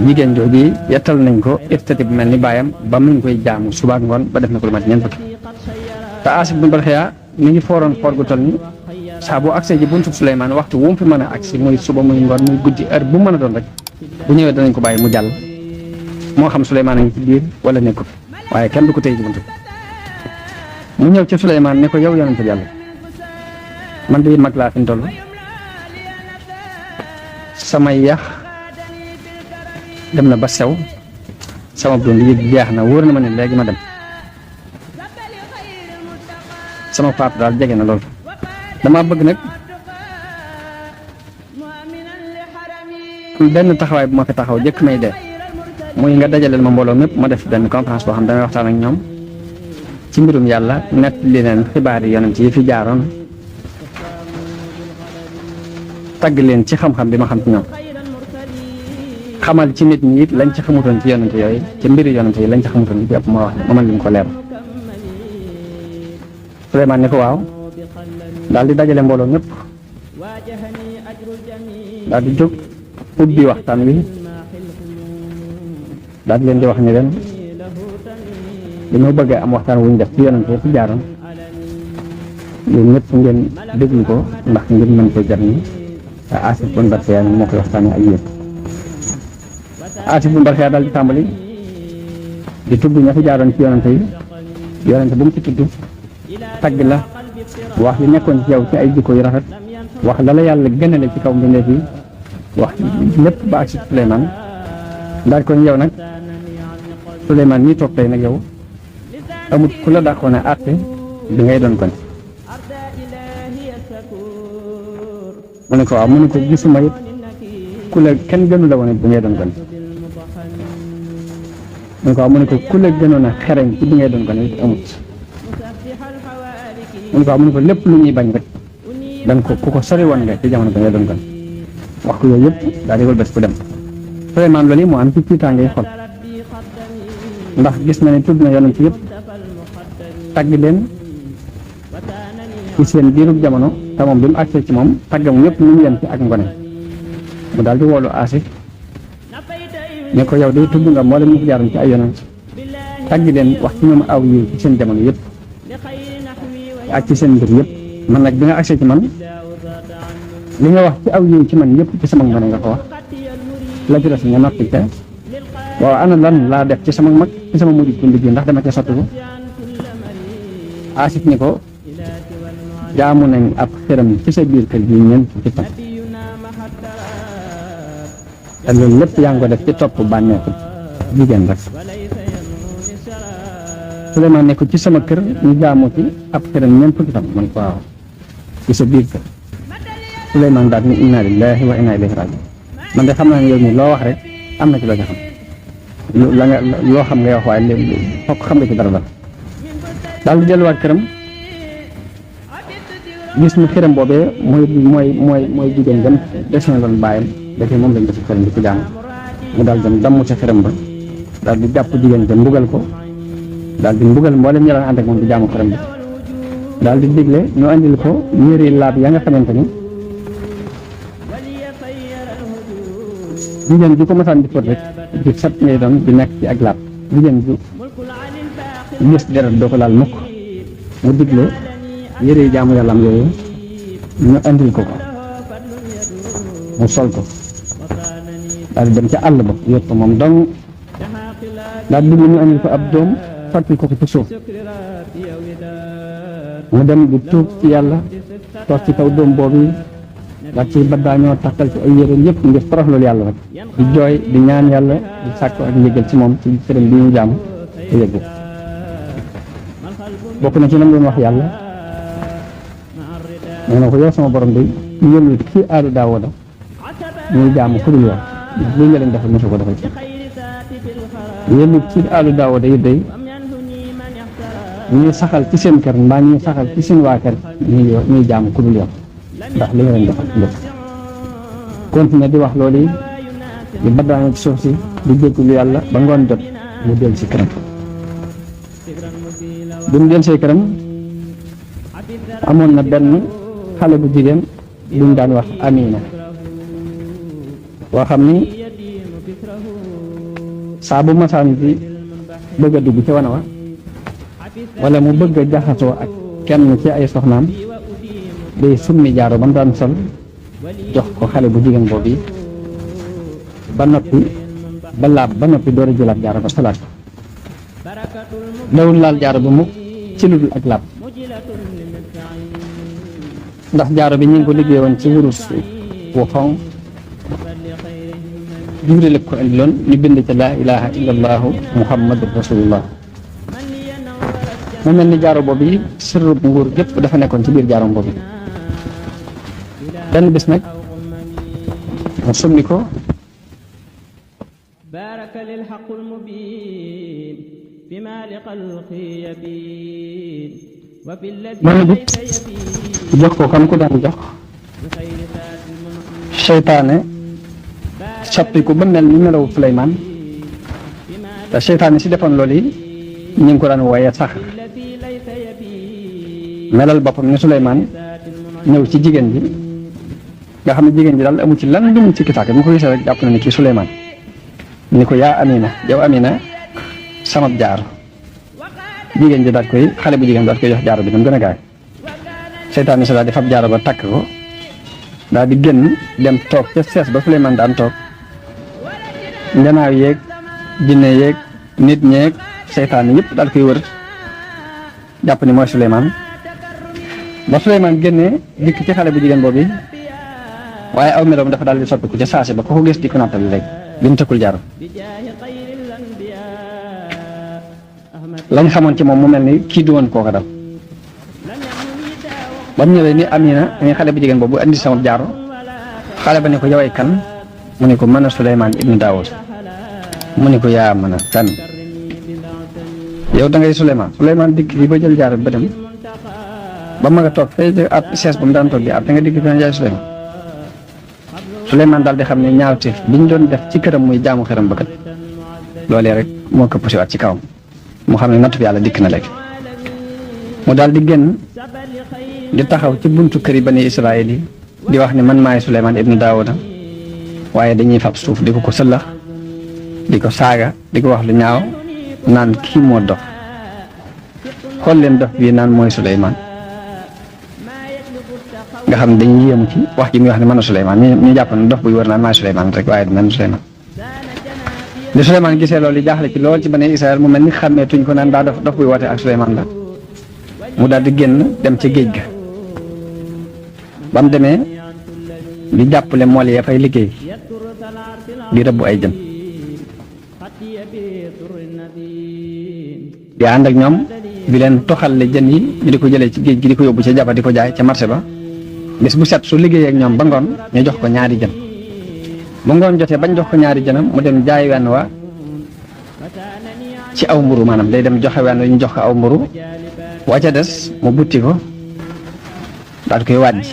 jigéen jooju yettal nañ ko estati bu mel ni baayam ba mu ngi koy jaamu suba ak ngoon ba def na ko lu mat ñeent fukki te Aasif bun Barxiya mi ngi fooroon foor gu toll ni saa boo accès ji buntu Suleymaan waxtu wu mu fi mën a agsi muy suba muy ngoon muy guddi heure bu mën a doon rek bu ñëwee danañ ko bàyyi mu jàll moo xam Suleymaan a ngi ci biir wala nekkut waaye kenn du ko téye ci buntu mu ñëw ci Suleymaan ne ko yow yonente Yàlla man de mag laa fi toll sama yax dem na ba sew sama dund yi jeex na wóor na ma ne léegi ma dem sama faatu daal jege na lool dama bëgg nag benn taxawaay bu ma fi taxaw jëkk may dee muy nga dajaleel ma mbooloo mépp ma def benn conférence boo xam damay waxtaan ak ñoom ci mbirum yàlla nett li leen xibaar yi yonent yi fi jaaroon tagg leen ci xam-xam bi ma xam ci ñoom xamal ci nit ñi it lañ ci xamutoon ci yonent yooyu ci mbiri yonent yi lañ ci xamutoon bi ëpp ma wax ma mën lim ko leer Suleymaan ne ko waaw daal di dajale mbooloo ñëpp daal di jóg ubbi waxtaan wi daal di leen di wax ni leen dañoo bëgg am waxtaan wuñ def ci yonent yi fi jaaroon yéen ñëpp ngeen déglu ko ndax ngeen mën ko jar ni te Aasif bun Barxiya moo koy waxtaanee ak yéen Aasif bun Barxiya daal di tàmbali di tudd ña fi jaaroon ci yonent yi yonent bu mu ci tudd tagg la wax li nekkoon ci yow ci ay jikko yu rafet wax la la yàlla gënale ci kaw mbindeef yi wax lépp ba ak si Suleymaan daal ko yow nag Suleymaan ñii toog tey nag yow amut ku la dàqoon a àtte bi ngay doon kon mu ne ko waaw mu ne ko gisuma it ku la kenn gënu la woon bi ngay doon kon mu ne ko waaw mu ne ko ku la gënoon a xereñ ci bi ngay doon kon it amut mu ne ko waaw mu ne ko lépp lu ñuy bañ rek dan ko ku ko sori woon nga ci jamono bi ngay doon kon wax ko yooyu yëpp daal di wëlbati ku dem Suleymaan loolu moo am ci tiitaangay xol ndax gis na ne tudd na yonent yëpp tagg leen ci seen biirub jamono te moom bi mu agsee ci moom taggam ñëpp mu ngi yem ci ak ngone mu daal di woolu Aasif ne ko yow day tudd nga mboolem ñu fi jaaroon ci ay yonent tagg leen wax ci ñoom aw yi ci seen jamono yëpp ak ci seen mbir yëpp man nag bi nga agsee ci man li nga wax ci aw yi ci man yëpp ci sama ngone nga ko wax la ci des nga noppi ca waaw ana lan laa def ci sama mag ci sama mujj dund gi ndax dama ca sotti ko Aasif ni ko jaamu nañ ab xëram ci sa biir kër gi ñeent fukki fan te loolu lépp yaa ngi ko def ci topp bànneexu jigéen rek Suleymaan ne ko ci sama kër ñu jaamu ci ab xëram ñeent fukki fan mu ne ko waaw ci sa biir kër Suleymaan daal ni inna lillahi wa inna ilayhi rajiun man de xam naa ne yow mi loo wax rek am na ci loo ci xam la nga loo xam nga wax waaye léegi fokk xam nga ci dara daal di delluwaat këram gis ni xiram boobee mooy jigéen gam desina loon bàyyam dafee moom lañ def xiram di ko jàng mu daal dem damm ci xiram ba daal di jàpp jigéen te mbugal ko daal di mbugal mboolem ñi daan ànd ak moom di jaamu xiram bi daal di digle ñu andil ko yére laab ya nga xamante ni jigéen ji ko masaan di fóot rek di set ngay doon di nekk ci ak laab jigéen ji gis deret doo ko laal mukk mu digle yére yi jaamu yàlla am yooyu ñu andil ko mu sol ko daal di dem ca àll ba yot ko moom dong daal di digle ñu andil ko ab doom fàttali ko ci suuf mu dem di tuub ci yàlla toog ci kaw doom boobu daal ci baddaa ñoo takkal ci ay yére yëpp ngir torox loolu yàlla rek di jooy di ñaan yàlla di sàkku ak njëgal ci moom ci sëriñ bi ñu jaamu te yëggu bokk na ci lam doon wax yàlla nee na ko yow sama borom bi ñu yëngu ci aadu Daawuda ñuy jaamu ku dul yow ndax lii nga leen defal mosu ko defal ci yëngu ci aadu Daawuda yi day ñuy saxal ci seen kër mbaa ñuy saxal ci seen waa kër ñuy jaamu ku dul yow ndax li nga leen defal lépp continué di wax loolu yi di baddaana ci suuf si di jéggulu yàlla ba ngoon jot mu del si këram bi mu del see këram amoon na benn xale bu jigéen buñ daan wax Amina boo xam ni saa bu masaan bi bëgg a dugg ci wana wa wala mu bëgg a jaxasoo ak kenn ci ay soxnaam day summi jaaro ba mu daan sol jox ko xale bu jigéen boobu ba noppi ba laab ba noppi door a jëlaat jaaro ba salaat ko dawul laal jaaro ba mukk ci lu dul ak laab ndax jaaro bi ñu ngi ko liggéey woon ci wurus wu xonq Jibril la ko indiloon ñu bind ca laa ilaha illa allahu muhammadu rasulullah mu mel ni jaaro boobu yi sirrub nguur gépp dafa nekkoon ci biir jaaro boobu benn bis nag mu summi ko baraka lil haqqul mubin bima li khalqi yabin wa bil ladhi jox ko kam ko daan jox seytaane soppi ko ba mel ni melaw Suleymaan te seytaane si defoon loolu yi ñu ngi ko daan wooye sax melal boppam ni Suleymaan ñëw ci jigéen ji nga xam ne jigéen ji daal amu ci lan lu mu ci kitaak mu ko gisee rek jàpp na ni kii Suleymaan ni ko yaa Amina yow Amina sama jaar jigéen ji daal koy xale bu jigéen daal koy jox jaaro bi dam gën a gaay seytaane si daal di fab jaaro ba takk ko daal di génn dem toog ca sees ba Suleymaan daan toog njanaaw yeeg jinne yeeg nit ñeeg seytaane yëpp daal koy wër jàpp ni mooy Suleymaan ba Suleymaan génnee dikk ci xale bu jigéen boobu waaye aw meloom dafa daal di soppiku ca saasi ba ko ko gis di ko nattali rek bi mu tëkkul jaaro lañ xamoon ci moom mu mel ni kii du woon kooka dal ba mu ñëwee ni Amina ni xale bu jigéen boobu andi sama jaaro xale ba ne ko yow ay kan mu ne ko mën a Suleymaan ibnu Daawud mu ne ko yaa mën a kan yow da ngay Suleymaan dikk bi ba jël jaaro bi ba dem ba ma nga toog fee ab sees ba mu daan toog di ab da nga dikk fi na jaay Suleymaan Suleymaan daal di xam ne ñaawteef biñ doon def ci këram muy jaamu xëram ba kat loolee rek moo këpp si waat ci kawam mu xam ne nattu bi yàlla dikk na léegi mu daal di génn di taxaw ci buntu këri bani Israël yi di wax ne man maay Suleymaan ibnu Daawuda waaye dañuy fab suuf di ko sëllax di ko saaga di ko wax lu ñaaw naan kii moo dof xool leen dof bii naan mooy Suleymaan nga xam ne dañuy yéemu ci wax ji muy wax ne mën a Suleymaan ñu jàpp ne dof buy wër naan maay Suleymaan rek waaye du mel Suleymaan li Suleymaan gisee loolu yi jaaxle ci lool ci bani Israël mu mel ni xàmmee tuñ ko naan daa dof buy woote ak Suleymaan la mu daal di génn dem ca géej ga ba mu demee di jàppale mool ya fay liggéey di rëbb ay jën di ànd ak ñoom di leen toxalle jën yi ñu di ko jëlee ci géej gi di ko yóbbu ca jaba di ko jaay ca marché ba bis bu set su liggéeyee ak ñoom ba ngoon ñu jox ko ñaari jën bu ngoon jotee bañ jox ko ñaari jënam mu dem jaay wenn wa ci aw mburu maanaam day dem joxe wenn ñu jox ko aw mburu wa ca des mu butti ko daal koy wàjji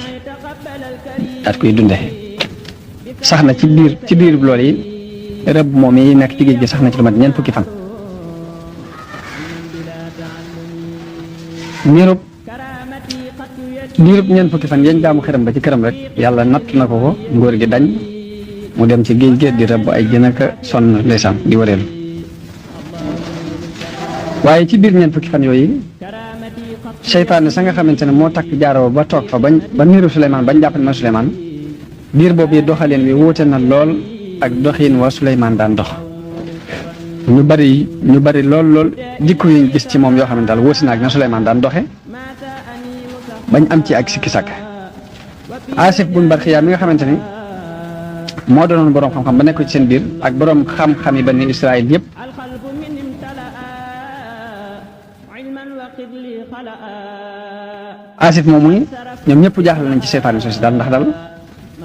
daal koy dunde sax na ci biir loolu yi rëbb moom yi nekk ci géej gi sax na ci lu mat ñeent fukki fan diirub ñeent fukki fan yañ jaamu xëram ba ci këram rek yàlla natt na ko ngóor gi dañ mu dem ci géej gi di rëbb ay jën ak sonn ndeysaan di wareelu waaye ci biir ñeent fukki fan yooyu seytaane sa nga xamante ne moo takk jaaroo ba toog fa ba niiru Suleymaan bañ jàpp ne ma Suleymaan diir boobu doxaleen wi wuute na lool ak doxiin wa Suleymaan daan dox ñu bari lool jikko yuñ gis ci moom yoo xam ne daal wuute na ak na Suleymaan daan doxe bañ am ci ak sikki sàkk Asif bun Barxiya mi nga xamante ni moo doonoon boroom xam-xam ba nekk ci seen biir ak boroom xam-xam yi bani Israël yëpp Asif moomu ñoom ñëpp jaaxle nañ ci seytaane soosi daal ndax daal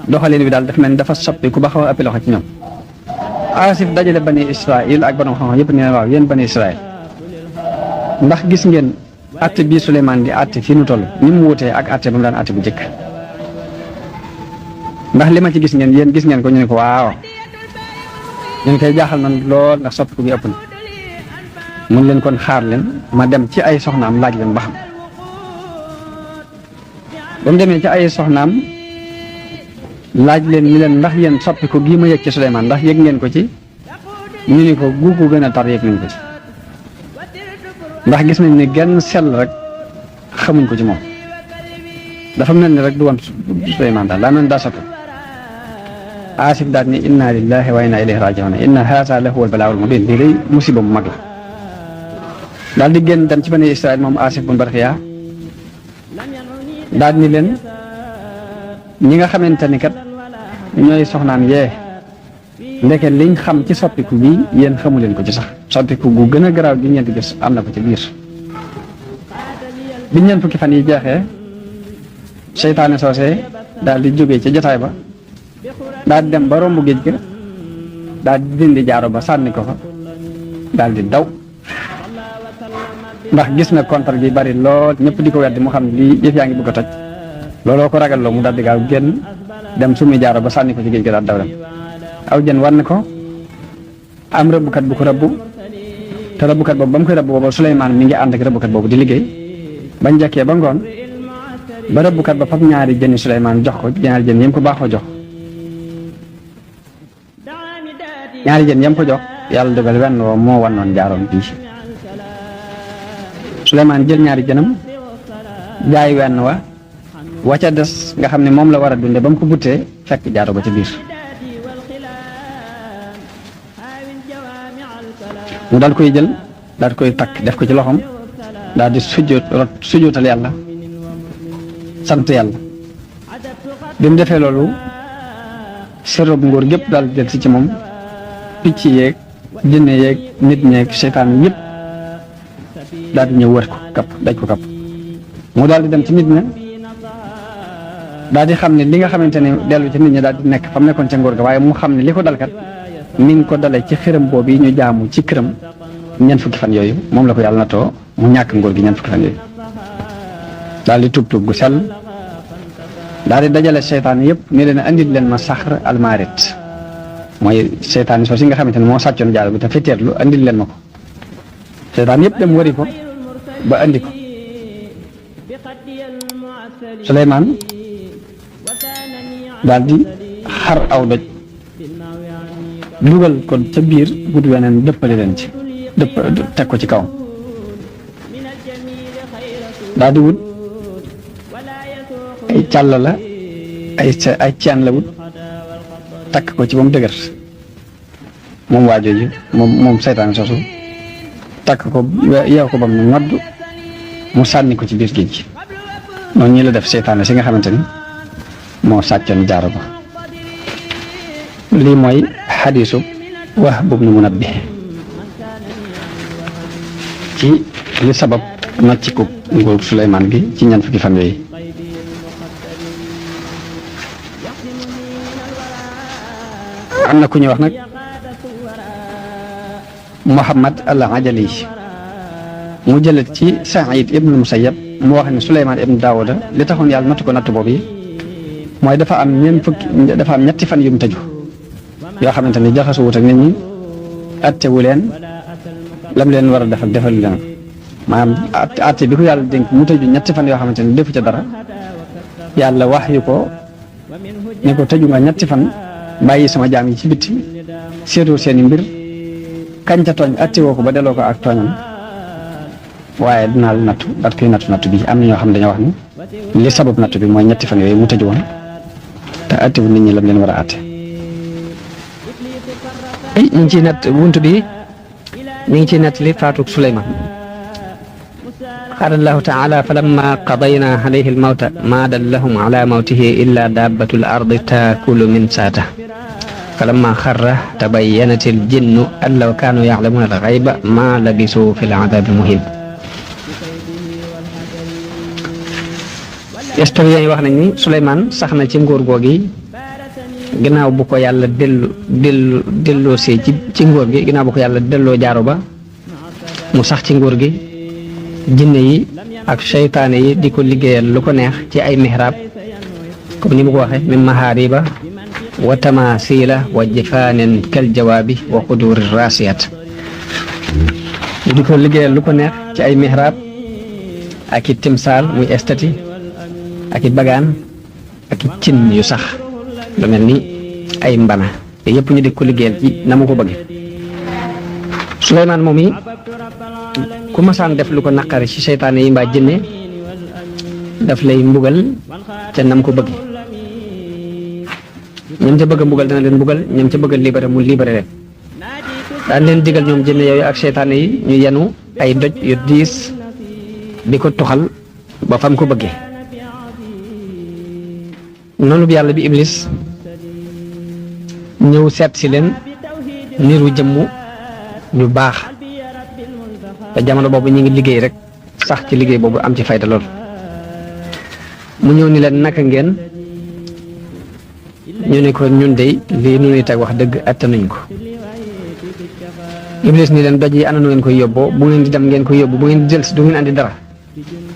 doxalin wi daal dafa mel ni dafa soppi ku ba xaw a ëppi loxo ci ñoom Asif dajale bani Israël ak boroom xam-xam yëpp ne waaw yéen bani Israël ndax gis ngeen atte bii Suleymaan di atte fii nu toll ni mu wutee ak atte ba mu daan atte bu njëkk ndax li ma ci gis ngeen yéen gis ngeen ko ñu ne ko waaw ñu koy jaaxal na lool ndax soppiku bi ëpp na mun leen kon xaar leen ma dem ci ay soxnaam laaj leen ba xam ba mu demee ci ay soxnaam laaj leen ni leen ndax yéen soppiku gii ma yëg ci Suleymaan ndax yëg ngeen ko ci ñu ni ko gu ko gën a tar yëg nañ ko ci ndax gis nañ ni genn sell rek xamuñ ko ci moom dafa mel ni rek du woon Suleymaan daal daa mel ni daa soppi Asif daal ni inna lillahi wa inna ilayhi raji'un inna haza la huwa al-balaa'ul mubiin lii day musiba mu mag la daal di génn dem ci bani Israël moom Asif bun Barxiya daal ni leen ñi nga xamante ni kat ñooy soxnaam yee ndeke liñ xam ci soppiku bi yéen xamu leen ko ci sax soppiku gu gën a garaaw gi ñeenti gis am na ko ci biir bi ñeent fukki fan yi jeexee seytaane soosee daal di jógee ca jotaay ba daal di dem ba romb géej ga daal di dindi jaaro ba sànni ko fa daal di daw ndax gis na kontar gi bari lool ñëpp di ko weddi mu xam lii yëf yaa ngi bëgg a toj looloo ko ragal loo mu daal di gaaw génn dem sumi jaaro ba sànni ko ci géej ga daal daw dem aw jën war na ko am rëbbukat bu ko rëbbu te rëbbukat boobu ba mu koy rëbbu boobu Suleymaan mi ngi ànd ak rëbbukat boobu di liggéey bañ jekkee ba ngoon ba rëbbukat ba fab ñaari jëni Suleymaan jox ko ñaari jën yam ko baaxoo jox ñaari jën yam ko jox yàlla dogal wenn woo moo wannoon jaaroon bii Suleymaan jël ñaari jënam jaay wenn wa ca des nga xam ne moom la war a dunde ba mu ko buttee fekk jaaro ba ca biir mu daal koy jël daal koy takk def ko ci loxoom daal di sujjóotal yàlla sant yàlla bi mu defee loolu sërëb ngóor gépp daal di jël si ci moom picc yeeg jinne yeeg nit ñeeg seytaan yëpp daal di ñëw wër ko kapp daj ko kapp mu daal di dem ci nit ña daal di xam ne li nga xamante ne dellu ci nit ñi daal di nekk fa mu nekkoon ca ngóor ga waaye mu xam ne li ko dalkat mi ngi ko dalee ci xërëm boobu yi ñu jaamu ci këram ñeent fukki fan yooyu moom la ko yàlla natoo mu ñàkk ngóor gi ñeent fukki fan yooyu daal di tuub gu sell daal di dajale seytaan yëpp ne leen andil leen ma saxr almaarit mooy seytaan soo si nga xamante ne moo sàccoon jaaro bi te fetteerlu andil leen ma ko seytaan yëpp dem wari ko ba andi ko Suleymaan daal di xar aw doj dugal ko ca biir gudd weneen dëppale leen ci teg ko ci kawam daal di wut ay càll la ay ceen la wut takk ko ci ba mu dëgër moom waajooju moom seytaan sosu takk ko yeew ko ba mu nodd mu sànni ko ci biir géej gi noonu ñi la def seytaane si nga xamante ni moo sàccoon jaaro ba lii mooy xadiisu Wahb ibn Munabbih ci li sabab na ci kub nguur Suleymaan gi ci ñeent fukki fan yooyu am na ku ñuy wax nag Muhammad al-Ajali mu jëlet ci Saïd ibn Musayyab mu wax ne Suleymaan ibn Daawuda li taxoon yàlla nattu ko nattu boobu yi mooy dafa am ñetti fan yu mu tëju yoo xamante ni jaxasu wut ak nit ñi attewu leen lam leen war a def ak defalu leen maanaam atte bi ko yàlla dénk mu tëju ñetti fan yoo xamante ni defu ca dara yàlla wax yu ko ne ko tëju nga ñetti fan bàyyi sama jaam yi ci bitti seetoo seeni mbir kañ ca tooñ atte woo ko ba delloo ko ak tooñam waaye dinaa la nattu daat koy nattu bi am na ñoo xam ne dañoo wax ni li sabab nattu bi mooy ñetti fan yooyu mu tëju woon te attewu nit ñi lam leen war a atte ñu ngi ciy nett bunt bi ñu ngi ciy nett li faatug Suleymaan qaala allahu taala falamma qadayna alayhi almawta ma dallahum ala mawtihi illa dabbatu l ardi taakulu min saata falamma xarra tabayyanat al jinnu an law kaanu yaclamuuna al xayba ma labisu fi l adabi muhin historien yi wax nañ ni Suleymaan sax na ci nguur googi ginnaaw bu ko yàlla delloo see ci nguur gi ginnaaw bu ko yàlla delloo jaaro ba mu sax ci nguur gi jinne yi ak seytaane yi di ko liggéeyal lu ko neex ci ay mihrab comme ni mu ko waxee min mahariba wa tamasila wa jifaanin kal jawaabi wa quduri rasiyat di ko liggéeyal lu ko neex ci ay mihrab ak i timsaal muy estati ak i bagaan ak i cin yu sax lu mel ni ay mbana te yëpp ñu di ko liggéeyal ci na mu ko bëgge Suleymaan moom yi ku masaan def lu ko naqari ci seytaane yi mbaa jinne daf lay mbugal ca nam ko bëgge ñam ca bëgg a mbugal dana leen mbugal ñam ca bëgg a libéré mu libéré leen daan leen digal ñoom jinne yooyu ak seytaane yi ñu yenu ay doj yu diis di ko tuxal ba fam ko bëggee noonu bi yàlla bi Iblis ñëw seet si leen niru jëmmu ñu baax te jamono boobu ñu ngi liggéey rek sax ci liggéey boobu am ci fayda lool mu ñëw ni leen naka ngeen ñu ne ko ñun dey lii nu ñuy teg wax dëgg attanuñ ko Iblis ni leen doj yi ana nu ngeen koy yóbboo bu ngeen di dem ngeen koy yóbbu bu ngeen di jël si du ngeen andi dara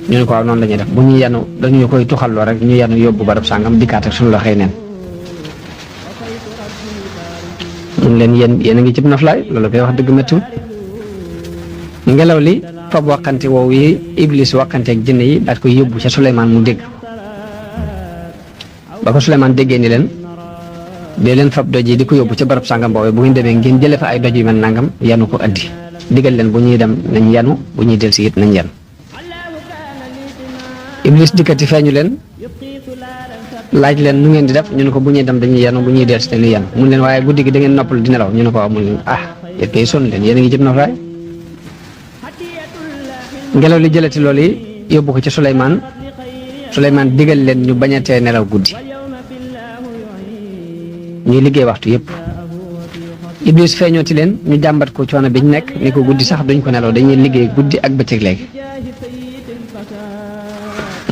ñu ne ko waaw noonu la ñuy def bu ñu yanu dañu koy tuxalloo rek ñu yanu yóbbu barab sàngam dikkaat ak suñu la xëy neen mun leen yéen a ngi cib naflaay loolu koy wax dëgg méttiwut ngelaw li fab waxante woowu yi Iblis waxante ak jinne yi daal koy yóbbu ca Suleymaan mu dégg ba ko Suleymaan déggee ni leen dee leen fab doj yi di ko yóbbu ca barab sàngam boobee bu ngeen demee ngeen jële fa ay doj yu mel nangam yanu ko addi digal leen bu ñuy dem nañ yanu bu ñuy del si it nañ yanu Iblis dikkati feeñu leen laaj leen nu ngeen di def ñu ne ko bu ñuy dem dañuy yanu bu ñuy del si dañuy yanu mun leen waaye guddi gi da ngeen noppal di nelaw ñu ne ko waaw mun leen yéen kay sonn leen yéen a ngi jëm noflaay ngelaw li jëlati loolu yi yóbbu ko ci Suleymaan digal leen ñu bañ a tee nelaw guddi ñuy liggéey waxtu yëpp Iblis feeñooti leen ñu jàmbat ko coono bi ñu nekk ni ko guddi sax duñ ko nelaw dañuy liggéey guddi ak bëccëg léegi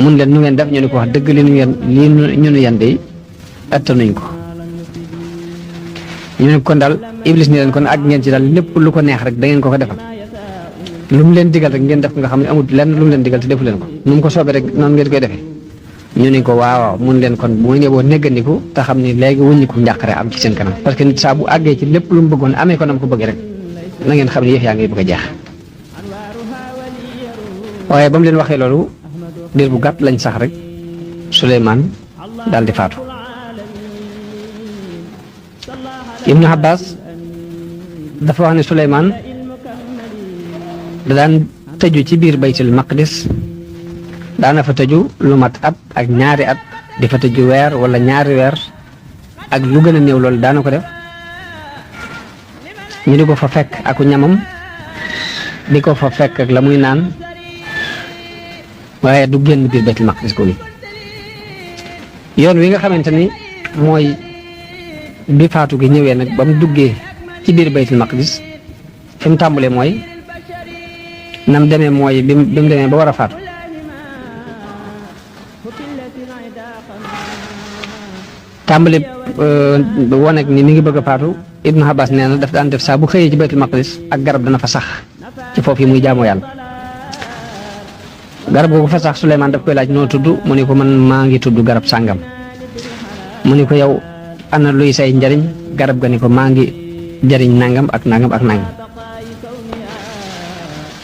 mun leen nu ngeen def ñu ne ko wax dëgg li ñu nu yan de attanuñ ko ñu ne kon daal Iblis ni leen kon ak ngeen ci daal lépp lu ko neex rek da ngeen ko defal lu mu leen digal rek ngeen def ko nga xam ne amul lenn lu mu leen digal te defu leen ko nu mu ko soobee rek noonu ngeen koy defee ñu ne ko waaw mun leen kon bu ngeen boo néggandiku te xam ni léegi wuññiku njàqare am ci seen kanam parce que nit saa bu àggee ci lépp lu mu bëggoon amee ko nam ko bëgg rek na ngeen xam ne yëf yaa ngi bëgg a jeex. waaye ba mu leen waxee loolu diir bu gàtt lañ sax rek Suleymaan daal di faatu. Ibnu Abbas dafa wax ne Suleymaan da daan tëju ci biir baytul maqdis daana fa tëju lu mat at ak ñaari at di fa tëju weer wala ñaari weer ak lu gën a néew loolu daana ko def ñu di ko fa fekk aku ñamam di ko fa fekk ak la muy naan waaye du génn biir baytul maqdis ko yoon wi nga xamante ni mooy bi faatu gi ñëwee nag ba mu duggee ci biir baytul maqdis fi mu tàmbalee mooy nam demee mooy bi mu demee ba war a faatu tàmbali woon ak ni mi ngi bëgg a faatu Ibnu Abbas nee na daf daan def saa bu xëyee ci baytul maqdis ak garab dana fa sax ci foofu yi muy jaamoo yàlla garab googu fa sax Suleymaan daf koy laaj noo tudd mu ne ko man maa ngi tudd garab sàngam mu ne ko yow ana luy say njariñ garab ga ni ko maa ngi jariñ nangam ak nangam ak nangam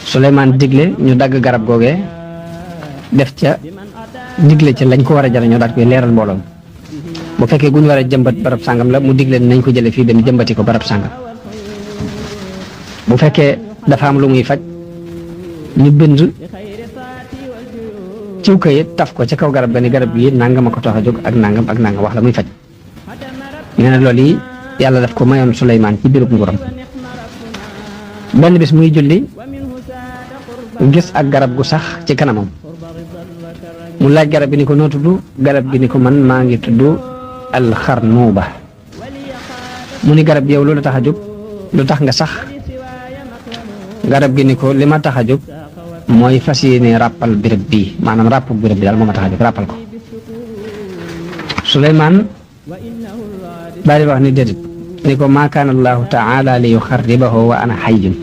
Suleymaan digle ñu dagg garab googee def ca digle ca lañ ko war a jariñoo daal koy leeral mbooloom bu fekkee gu ñu war a jëmbat barab sàngam la mu digle nañ ko jële fii dem jëmbati ko barab sàngam bu fekkee dafa am lu muy faj ñu bind ciw kayit taf ko ca kaw garab ga ni garab yi nangam a ko tax a jóg ak nangam wax la muy faj nee na loolu yi yàlla daf ko mayoon Suleymaan ci biirub nguuram benn bis muy julli gis ak garab gu sax ci kanamam mu laaj garab gi ni ko noo tudd garab gi ni ko man maa ngi tudd alxarnuuba mu ni garab yow loolu tax a jóg lu tax nga sax garab gi ni ko li ma tax a jóg mooy fas yéene ràppal béréb bii maanaam ràpp béréb bi daal moo ma tax a jóg ràppal ko Suleymaan daal di wax ni déedéet ni ko maa kaana allahu taala li yuxarribahu wa ana xayyun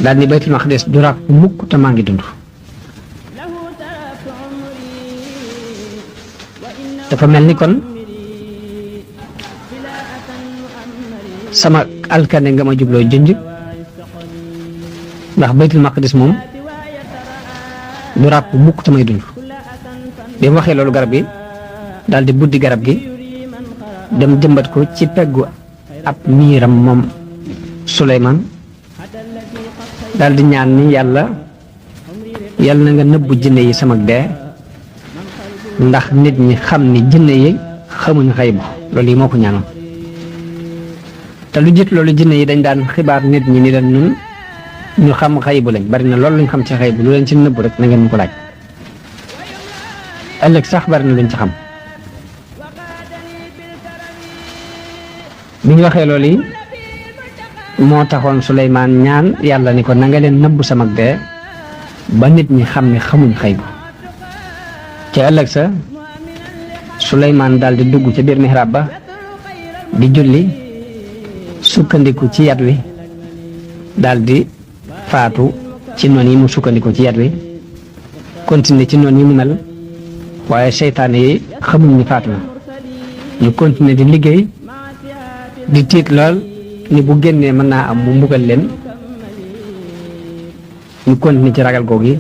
daal ni baytul maqdis du ràpp mukk te maa ngi dund dafa mel ni kon sama alkane nga ma jubloo junj ndax baytul maqdis moom du ràpp mukk tamay dund bi mu waxee loolu garab gi daal di buddi garab gi dem jëmbat ko ci peggu ab miiram moom Suleymaan daal di ñaan ni yàlla na nga nëbbu jinne yi sama dee ndax nit ñi xam ni jinne yi xamuñ xaybu loolu yi moo ko ñaanoon te lu jiit loolu jinne yi dañ daan xibaar nit ñi ni leen ñun ñu xam xaybu lañ bari na loolu luñ xam ci xaybu lu leen ci nëbbu rek na ngeen ñu ko laaj ëllëg sax bari na luñ ci xam bi ñu waxee loolu yi moo taxoon Suleymaan ñaan yàlla ni ko na nga leen nëbbu sama dee ba nit ñi xam ne xamuñ xaybu ci ëllëg sa Suleymaan daal di dugg ca biir mihrab ba di julli sukkandiku ci yat wi daal di faatu ci noon yi mu sukkandiku ci yat wi continuer ci noon yi mu mel waaye seytaane yi xamuñ ni faatu na ñu continuer di liggéey di tiit lool ni bu génnee mën naa am mu mbugal leen ñu continuer ci ragal googu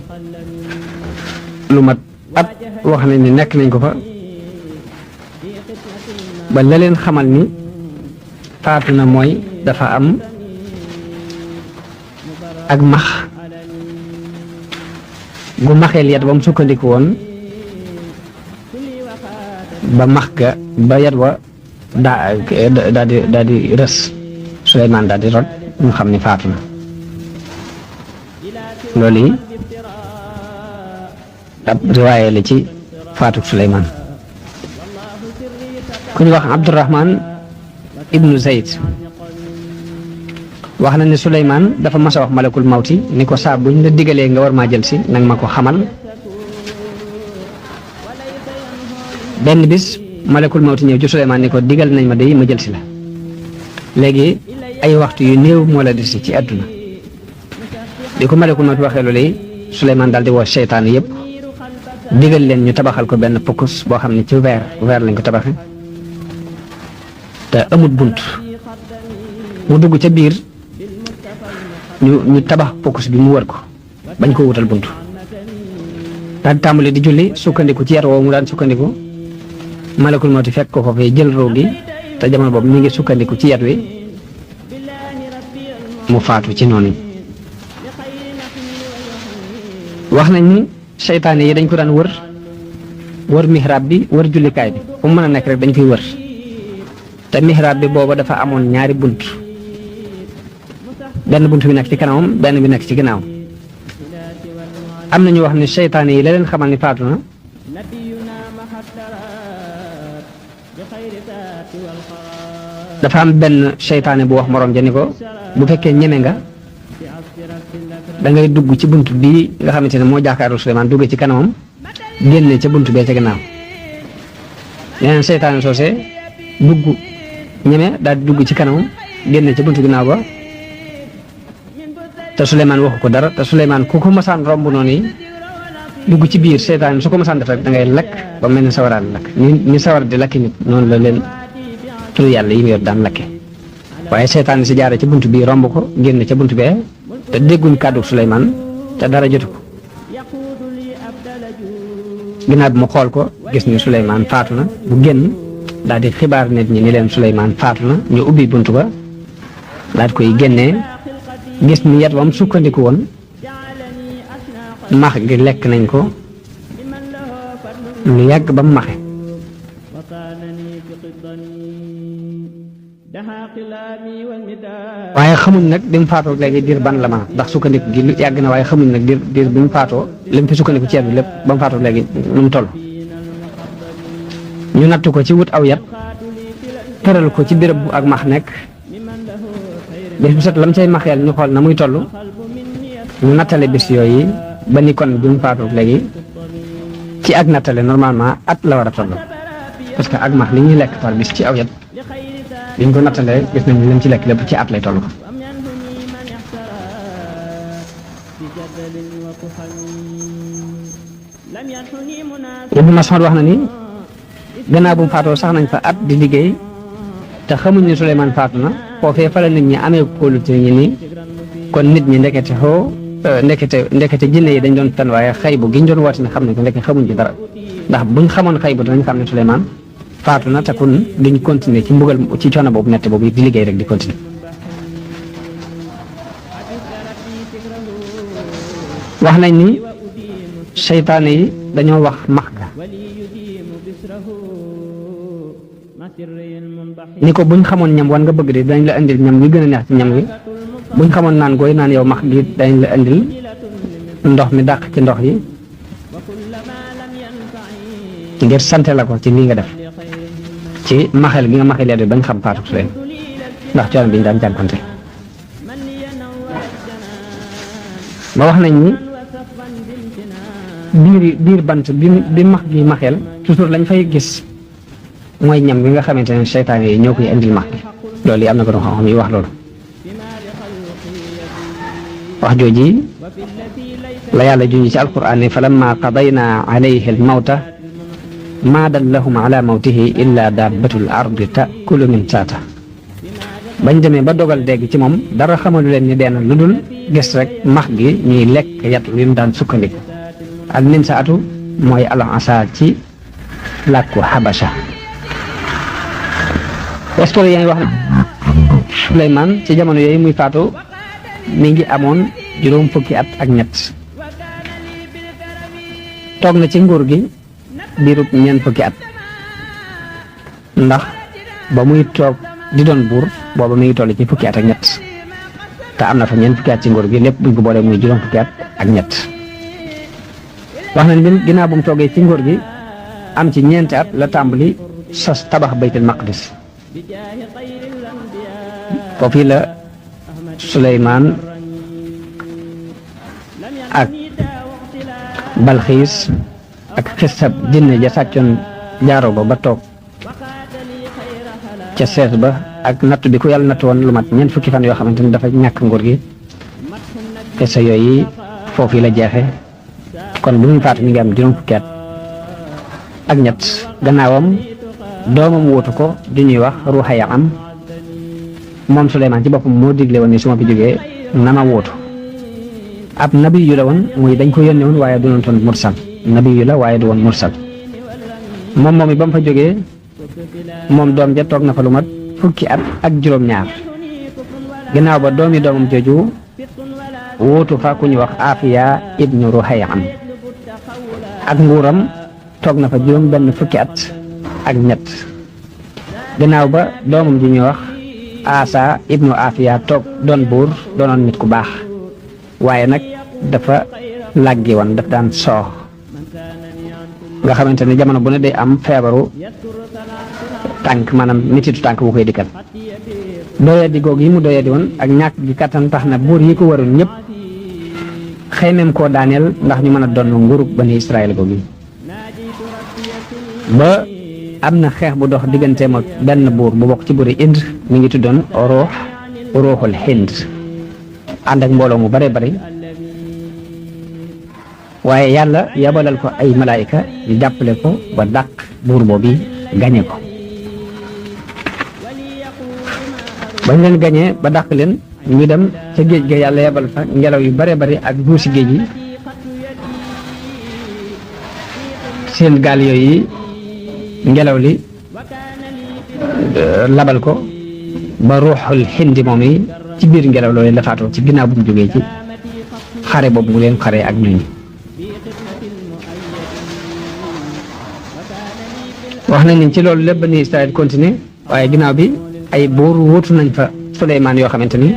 lu mat at wax nañ ni nekk nañ ko fa ba la leen xamal ni faatu na mooy dafa am ak max gu maxeel yat ba mu sukkandiku woon ba max ga ba yat wa daa di rës Suleymaan daal di rot ñu xam ni faatu na loolu yi ab riwaaye la ci faatu Suleymaan ku ñu wax Abdurahman ibnu Zayd wax na ne Suleymaan dafa mas a wax malakul mawti ni ko saa buñ la digalee nga war maa jël si nag ma ko xamal benn bis malakul mawti ñëw ci Suleymaan ni ko digal nañ ma day ma jël si la léegi ay waxtu yu néew moo la desi ci àdduna bi ko malakul mawti waxee loolu yi Suleymaan daal di woo seytaan yëpp digal leen ñu tabaxal ko benn pokkus boo xam ne ci weer lañ ko tabaxe te amut bunt mu dugg ca biir ñu tabax pokkus bi mu wër ko bañ ko wutal bunt daal di tàmbali di julli sukkandiku ci yar woowu mu daan sukkandiku malakul mawti fekk ko foofu jël roo gi te jamono boobu mi ngi sukkandiku ci yat wi mu faatu ci noonu. wax nañ ni seytaane yi dañ ko daan wër mihrab bi wër jullikaay bi fu mu mën a nekk rek dañ koy wër te mihrab bi booba dafa amoon ñaari bunt benn bunt bi nekk ci kanamam benn bi nekk ci ginnaaw. am na ñu wax ne seytaane yi la leen xamal ni faatu na dafa am benn seytaane bu wax morom ja ni ko bu fekkee ñeme nga da ngay dugg ci bunt bii nga xamante ne moo jàkkaarloo Suleymaan dugg ci kanamam génne ca bunt bee ca ginnaaw yeneen seytaane soose dugg ñeme daal di dugg ci kanamam génne ca bunt ginnaaw ba te Suleymaan waxu ko dara te Suleymaan ku ko masaan romb noonu yi dugg ci biir seytaane su ko masaan def rek da ngay lakk ba mel ni sawaraan lakk ni sawar di lakki nit noonu la leen tur yàlla yi mu yor daan lakke waaye seytaane si jaare ca bunt bii romb ko génn ca bunt bee te dégguñ kàddu Suleymaan te dara jotu ko ginnaaw bi mu xool ko gis ni Suleymaan faatu na bu génn daal di xibaar nit ñi ni leen Suleymaan faatu na ñu ubbi bunt ba daal di koy génnee gis ni yat wam sukkandiku woon max gi lekk nañ ko lu yàgg ba mu maxe waaye xamuñ nag bi mu faatoo léegi diir ban la ma ndax sukkandiku gi lu yàgg na waaye xamuñ nag diir bi mu faatoo li mu fi sukkandiku ceeb bi lépp ba mu faatoo léegi nu mu toll ñu natt ko ci wut aw yat tëral ko ci béréb bu ak max nekk bis bu set lam cay maxeel ñu xool na muy toll ñu nattale bis yooyu ba ni kon bi mu faatoo léegi ci ak nattale normalement at la war a toll parce que ak max li ñuy lekk par bis ci aw yat biñ ko nattalee gis nañ lim ci lekk lépp ci at lay toll ko Ibnu Mas'ud wax na ni gannaaw bu mu faatoo sax nañ fa at di liggéey te xamuñ ne Suleymaan faatu na foofee fa la nit ñi amee kóolute ñi ni kon nit ñi ndekete jinne yi dañ doon fen waaye xaybu giñ doon woote ne xam nañ ko ndeke xamuñ ci dara ndax buñ xamoon xaybu danañ xam ne Suleymaan faatu na te kon duñ continuer ci mbugal ci coono boobu nett boobu di liggéey rek di continuer wax nañ ni seytaane yi dañoo wax max ga ni ko buñ xamoon ñam wan nga bëgg de dañ la indil ñam wi gën a neex ci ñam wi buñ xamoon naan gooy naan yow max gi dañ la indil ndox mi dàq ci ndox yi ngir sante la ko ci lii nga def ci maxel gi nga maxel yaa bañ xam faatu su leen ndax coono bi ñu daan jànkonte ba wax nañ ni biir bant bi max gi maxel toujours lañ fay gis mooy ñam bi nga xamante ne seytaane yi ñoo koy indil max gi loolu yi am na ko doon xam-xam yi wax loolu wax jooji la yàlla junj ci alquran ne falamma qadayna alayhi almawta ma dallahum ala mawtihi illa dabbatul ardi takulu min saata bañ demee ba dogal dégg ci moom dara xamalu leen ni deen lu dul gis rek max gi ñuy lekk yat wi mu daan sukkandiku ak min saatu mooy al asa ci làkku xabasha historien yi wax na Suleymaan ci jamono yooyu muy faatu mi ngi amoon juróom fukki at ak ñett toog na ci nguur gi diirub ñeent fukki at ndax ba muy toog di doon buur booba mi ngi toll ci fukki at ak ñett te am na fa ñeent fukki at ci nguur gi lépp buñ ko boolee muy juróom fukki at ak ñett wax nañ bi ginnaaw bu mu toogee ci nguur gi am ci ñeenti at la tàmbali sos tabax baytul maqdis foofu la Suleymaan ak Balxiis ak xisab jinne ja sàccoon jaaro ba toog ca sees ba ak natt bi ku yàlla natt woon lu mat ñeent fukki fan yoo xamante ni dafa ñàkk nguur gi xisa yooyu foofu la jeexe kon bu muy faatu mi ngi am juróom fukki at ak ñett gannaawam doomam wóotu ko di ñuy wax Ruhaya am moom Suleymaan ci boppam moo digle woon ni su ma fi jógee na ma wóotu ab nabi yu la woon muy dañ ko yónnee woon waaye du doon toon mursal nabi yu la waaye du woon mursal moom moom it ba mu fa jógee moom doom ja toog na fa lu mat fukki at ak juróom-ñaar ginnaaw ba doomi doomam jooju wóotu fa ku ñu wax Afiya ibnu Ruhaya am ak nguuram toog na fa juróom benn fukki at ak ñett ginnaaw ba doomam ji ñuy wax Asa ibnu Afiya toog doon buur doonoon nit ku baax waaye nag dafa làggi woon daf daan soox nga xamante ne jamono bu ne day am feebaru tànk maanaam mititu tànk bu koy dikkal doyadi googu yi mu doyadi woon ak ñàkk gi kattan tax na buur yi ko waroon ñëpp xëymeem koo daaneel ndax ñu mën a doon nguurug bani Israël googu ba am na xeex bu dox digganteem ak benn buur bu bokk ci buuri Ind mi ngi tuddoon Ruuxul Hind ànd ak mbooloo mu bare bari waaye yàlla yabalal ko ay malaayika ñu jàppale ko ba dàq buur boobu gañe ko bañ leen gañee ba dàq leen ñu dem ca géej ga yàlla yabal fa ngelaw yu bare bari ak duusi géej yi seen gaal yooyu ngelaw li labal ko ba Ruuxul Hindi moom yi ci biir ngelaw loolu la faatoo ci ginnaaw bu mu jógee ci xare boobu mu leen xare ak ñooñu wax nañ ni ci loolu lépp Bani Israël continué waaye ginnaaw bi ay buur wóotu nañ fa Suleymaan yoo xamante ni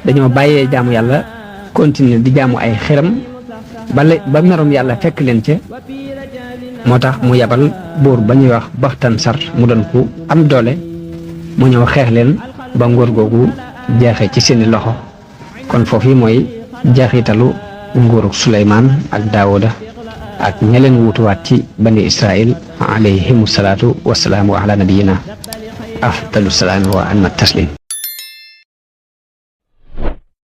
dañoo bàyyee jaamu yàlla continué di jaamu ay xiram ba merum yàlla fekk leen ca moo tax mu yabal buur ba ñuy wax Baxtansar mu doon ku am doole mu ñëw xeex leen ba ngóor googu jeexe ci seeni loxo kon foofu mooy jeexitalu nguurug Suleymaan ak Daawuda ak ña leen wutuwaat ci bani Israël alayhimu salaatu wasalaamu ala nabiyina afdalu salaam wa anna taslim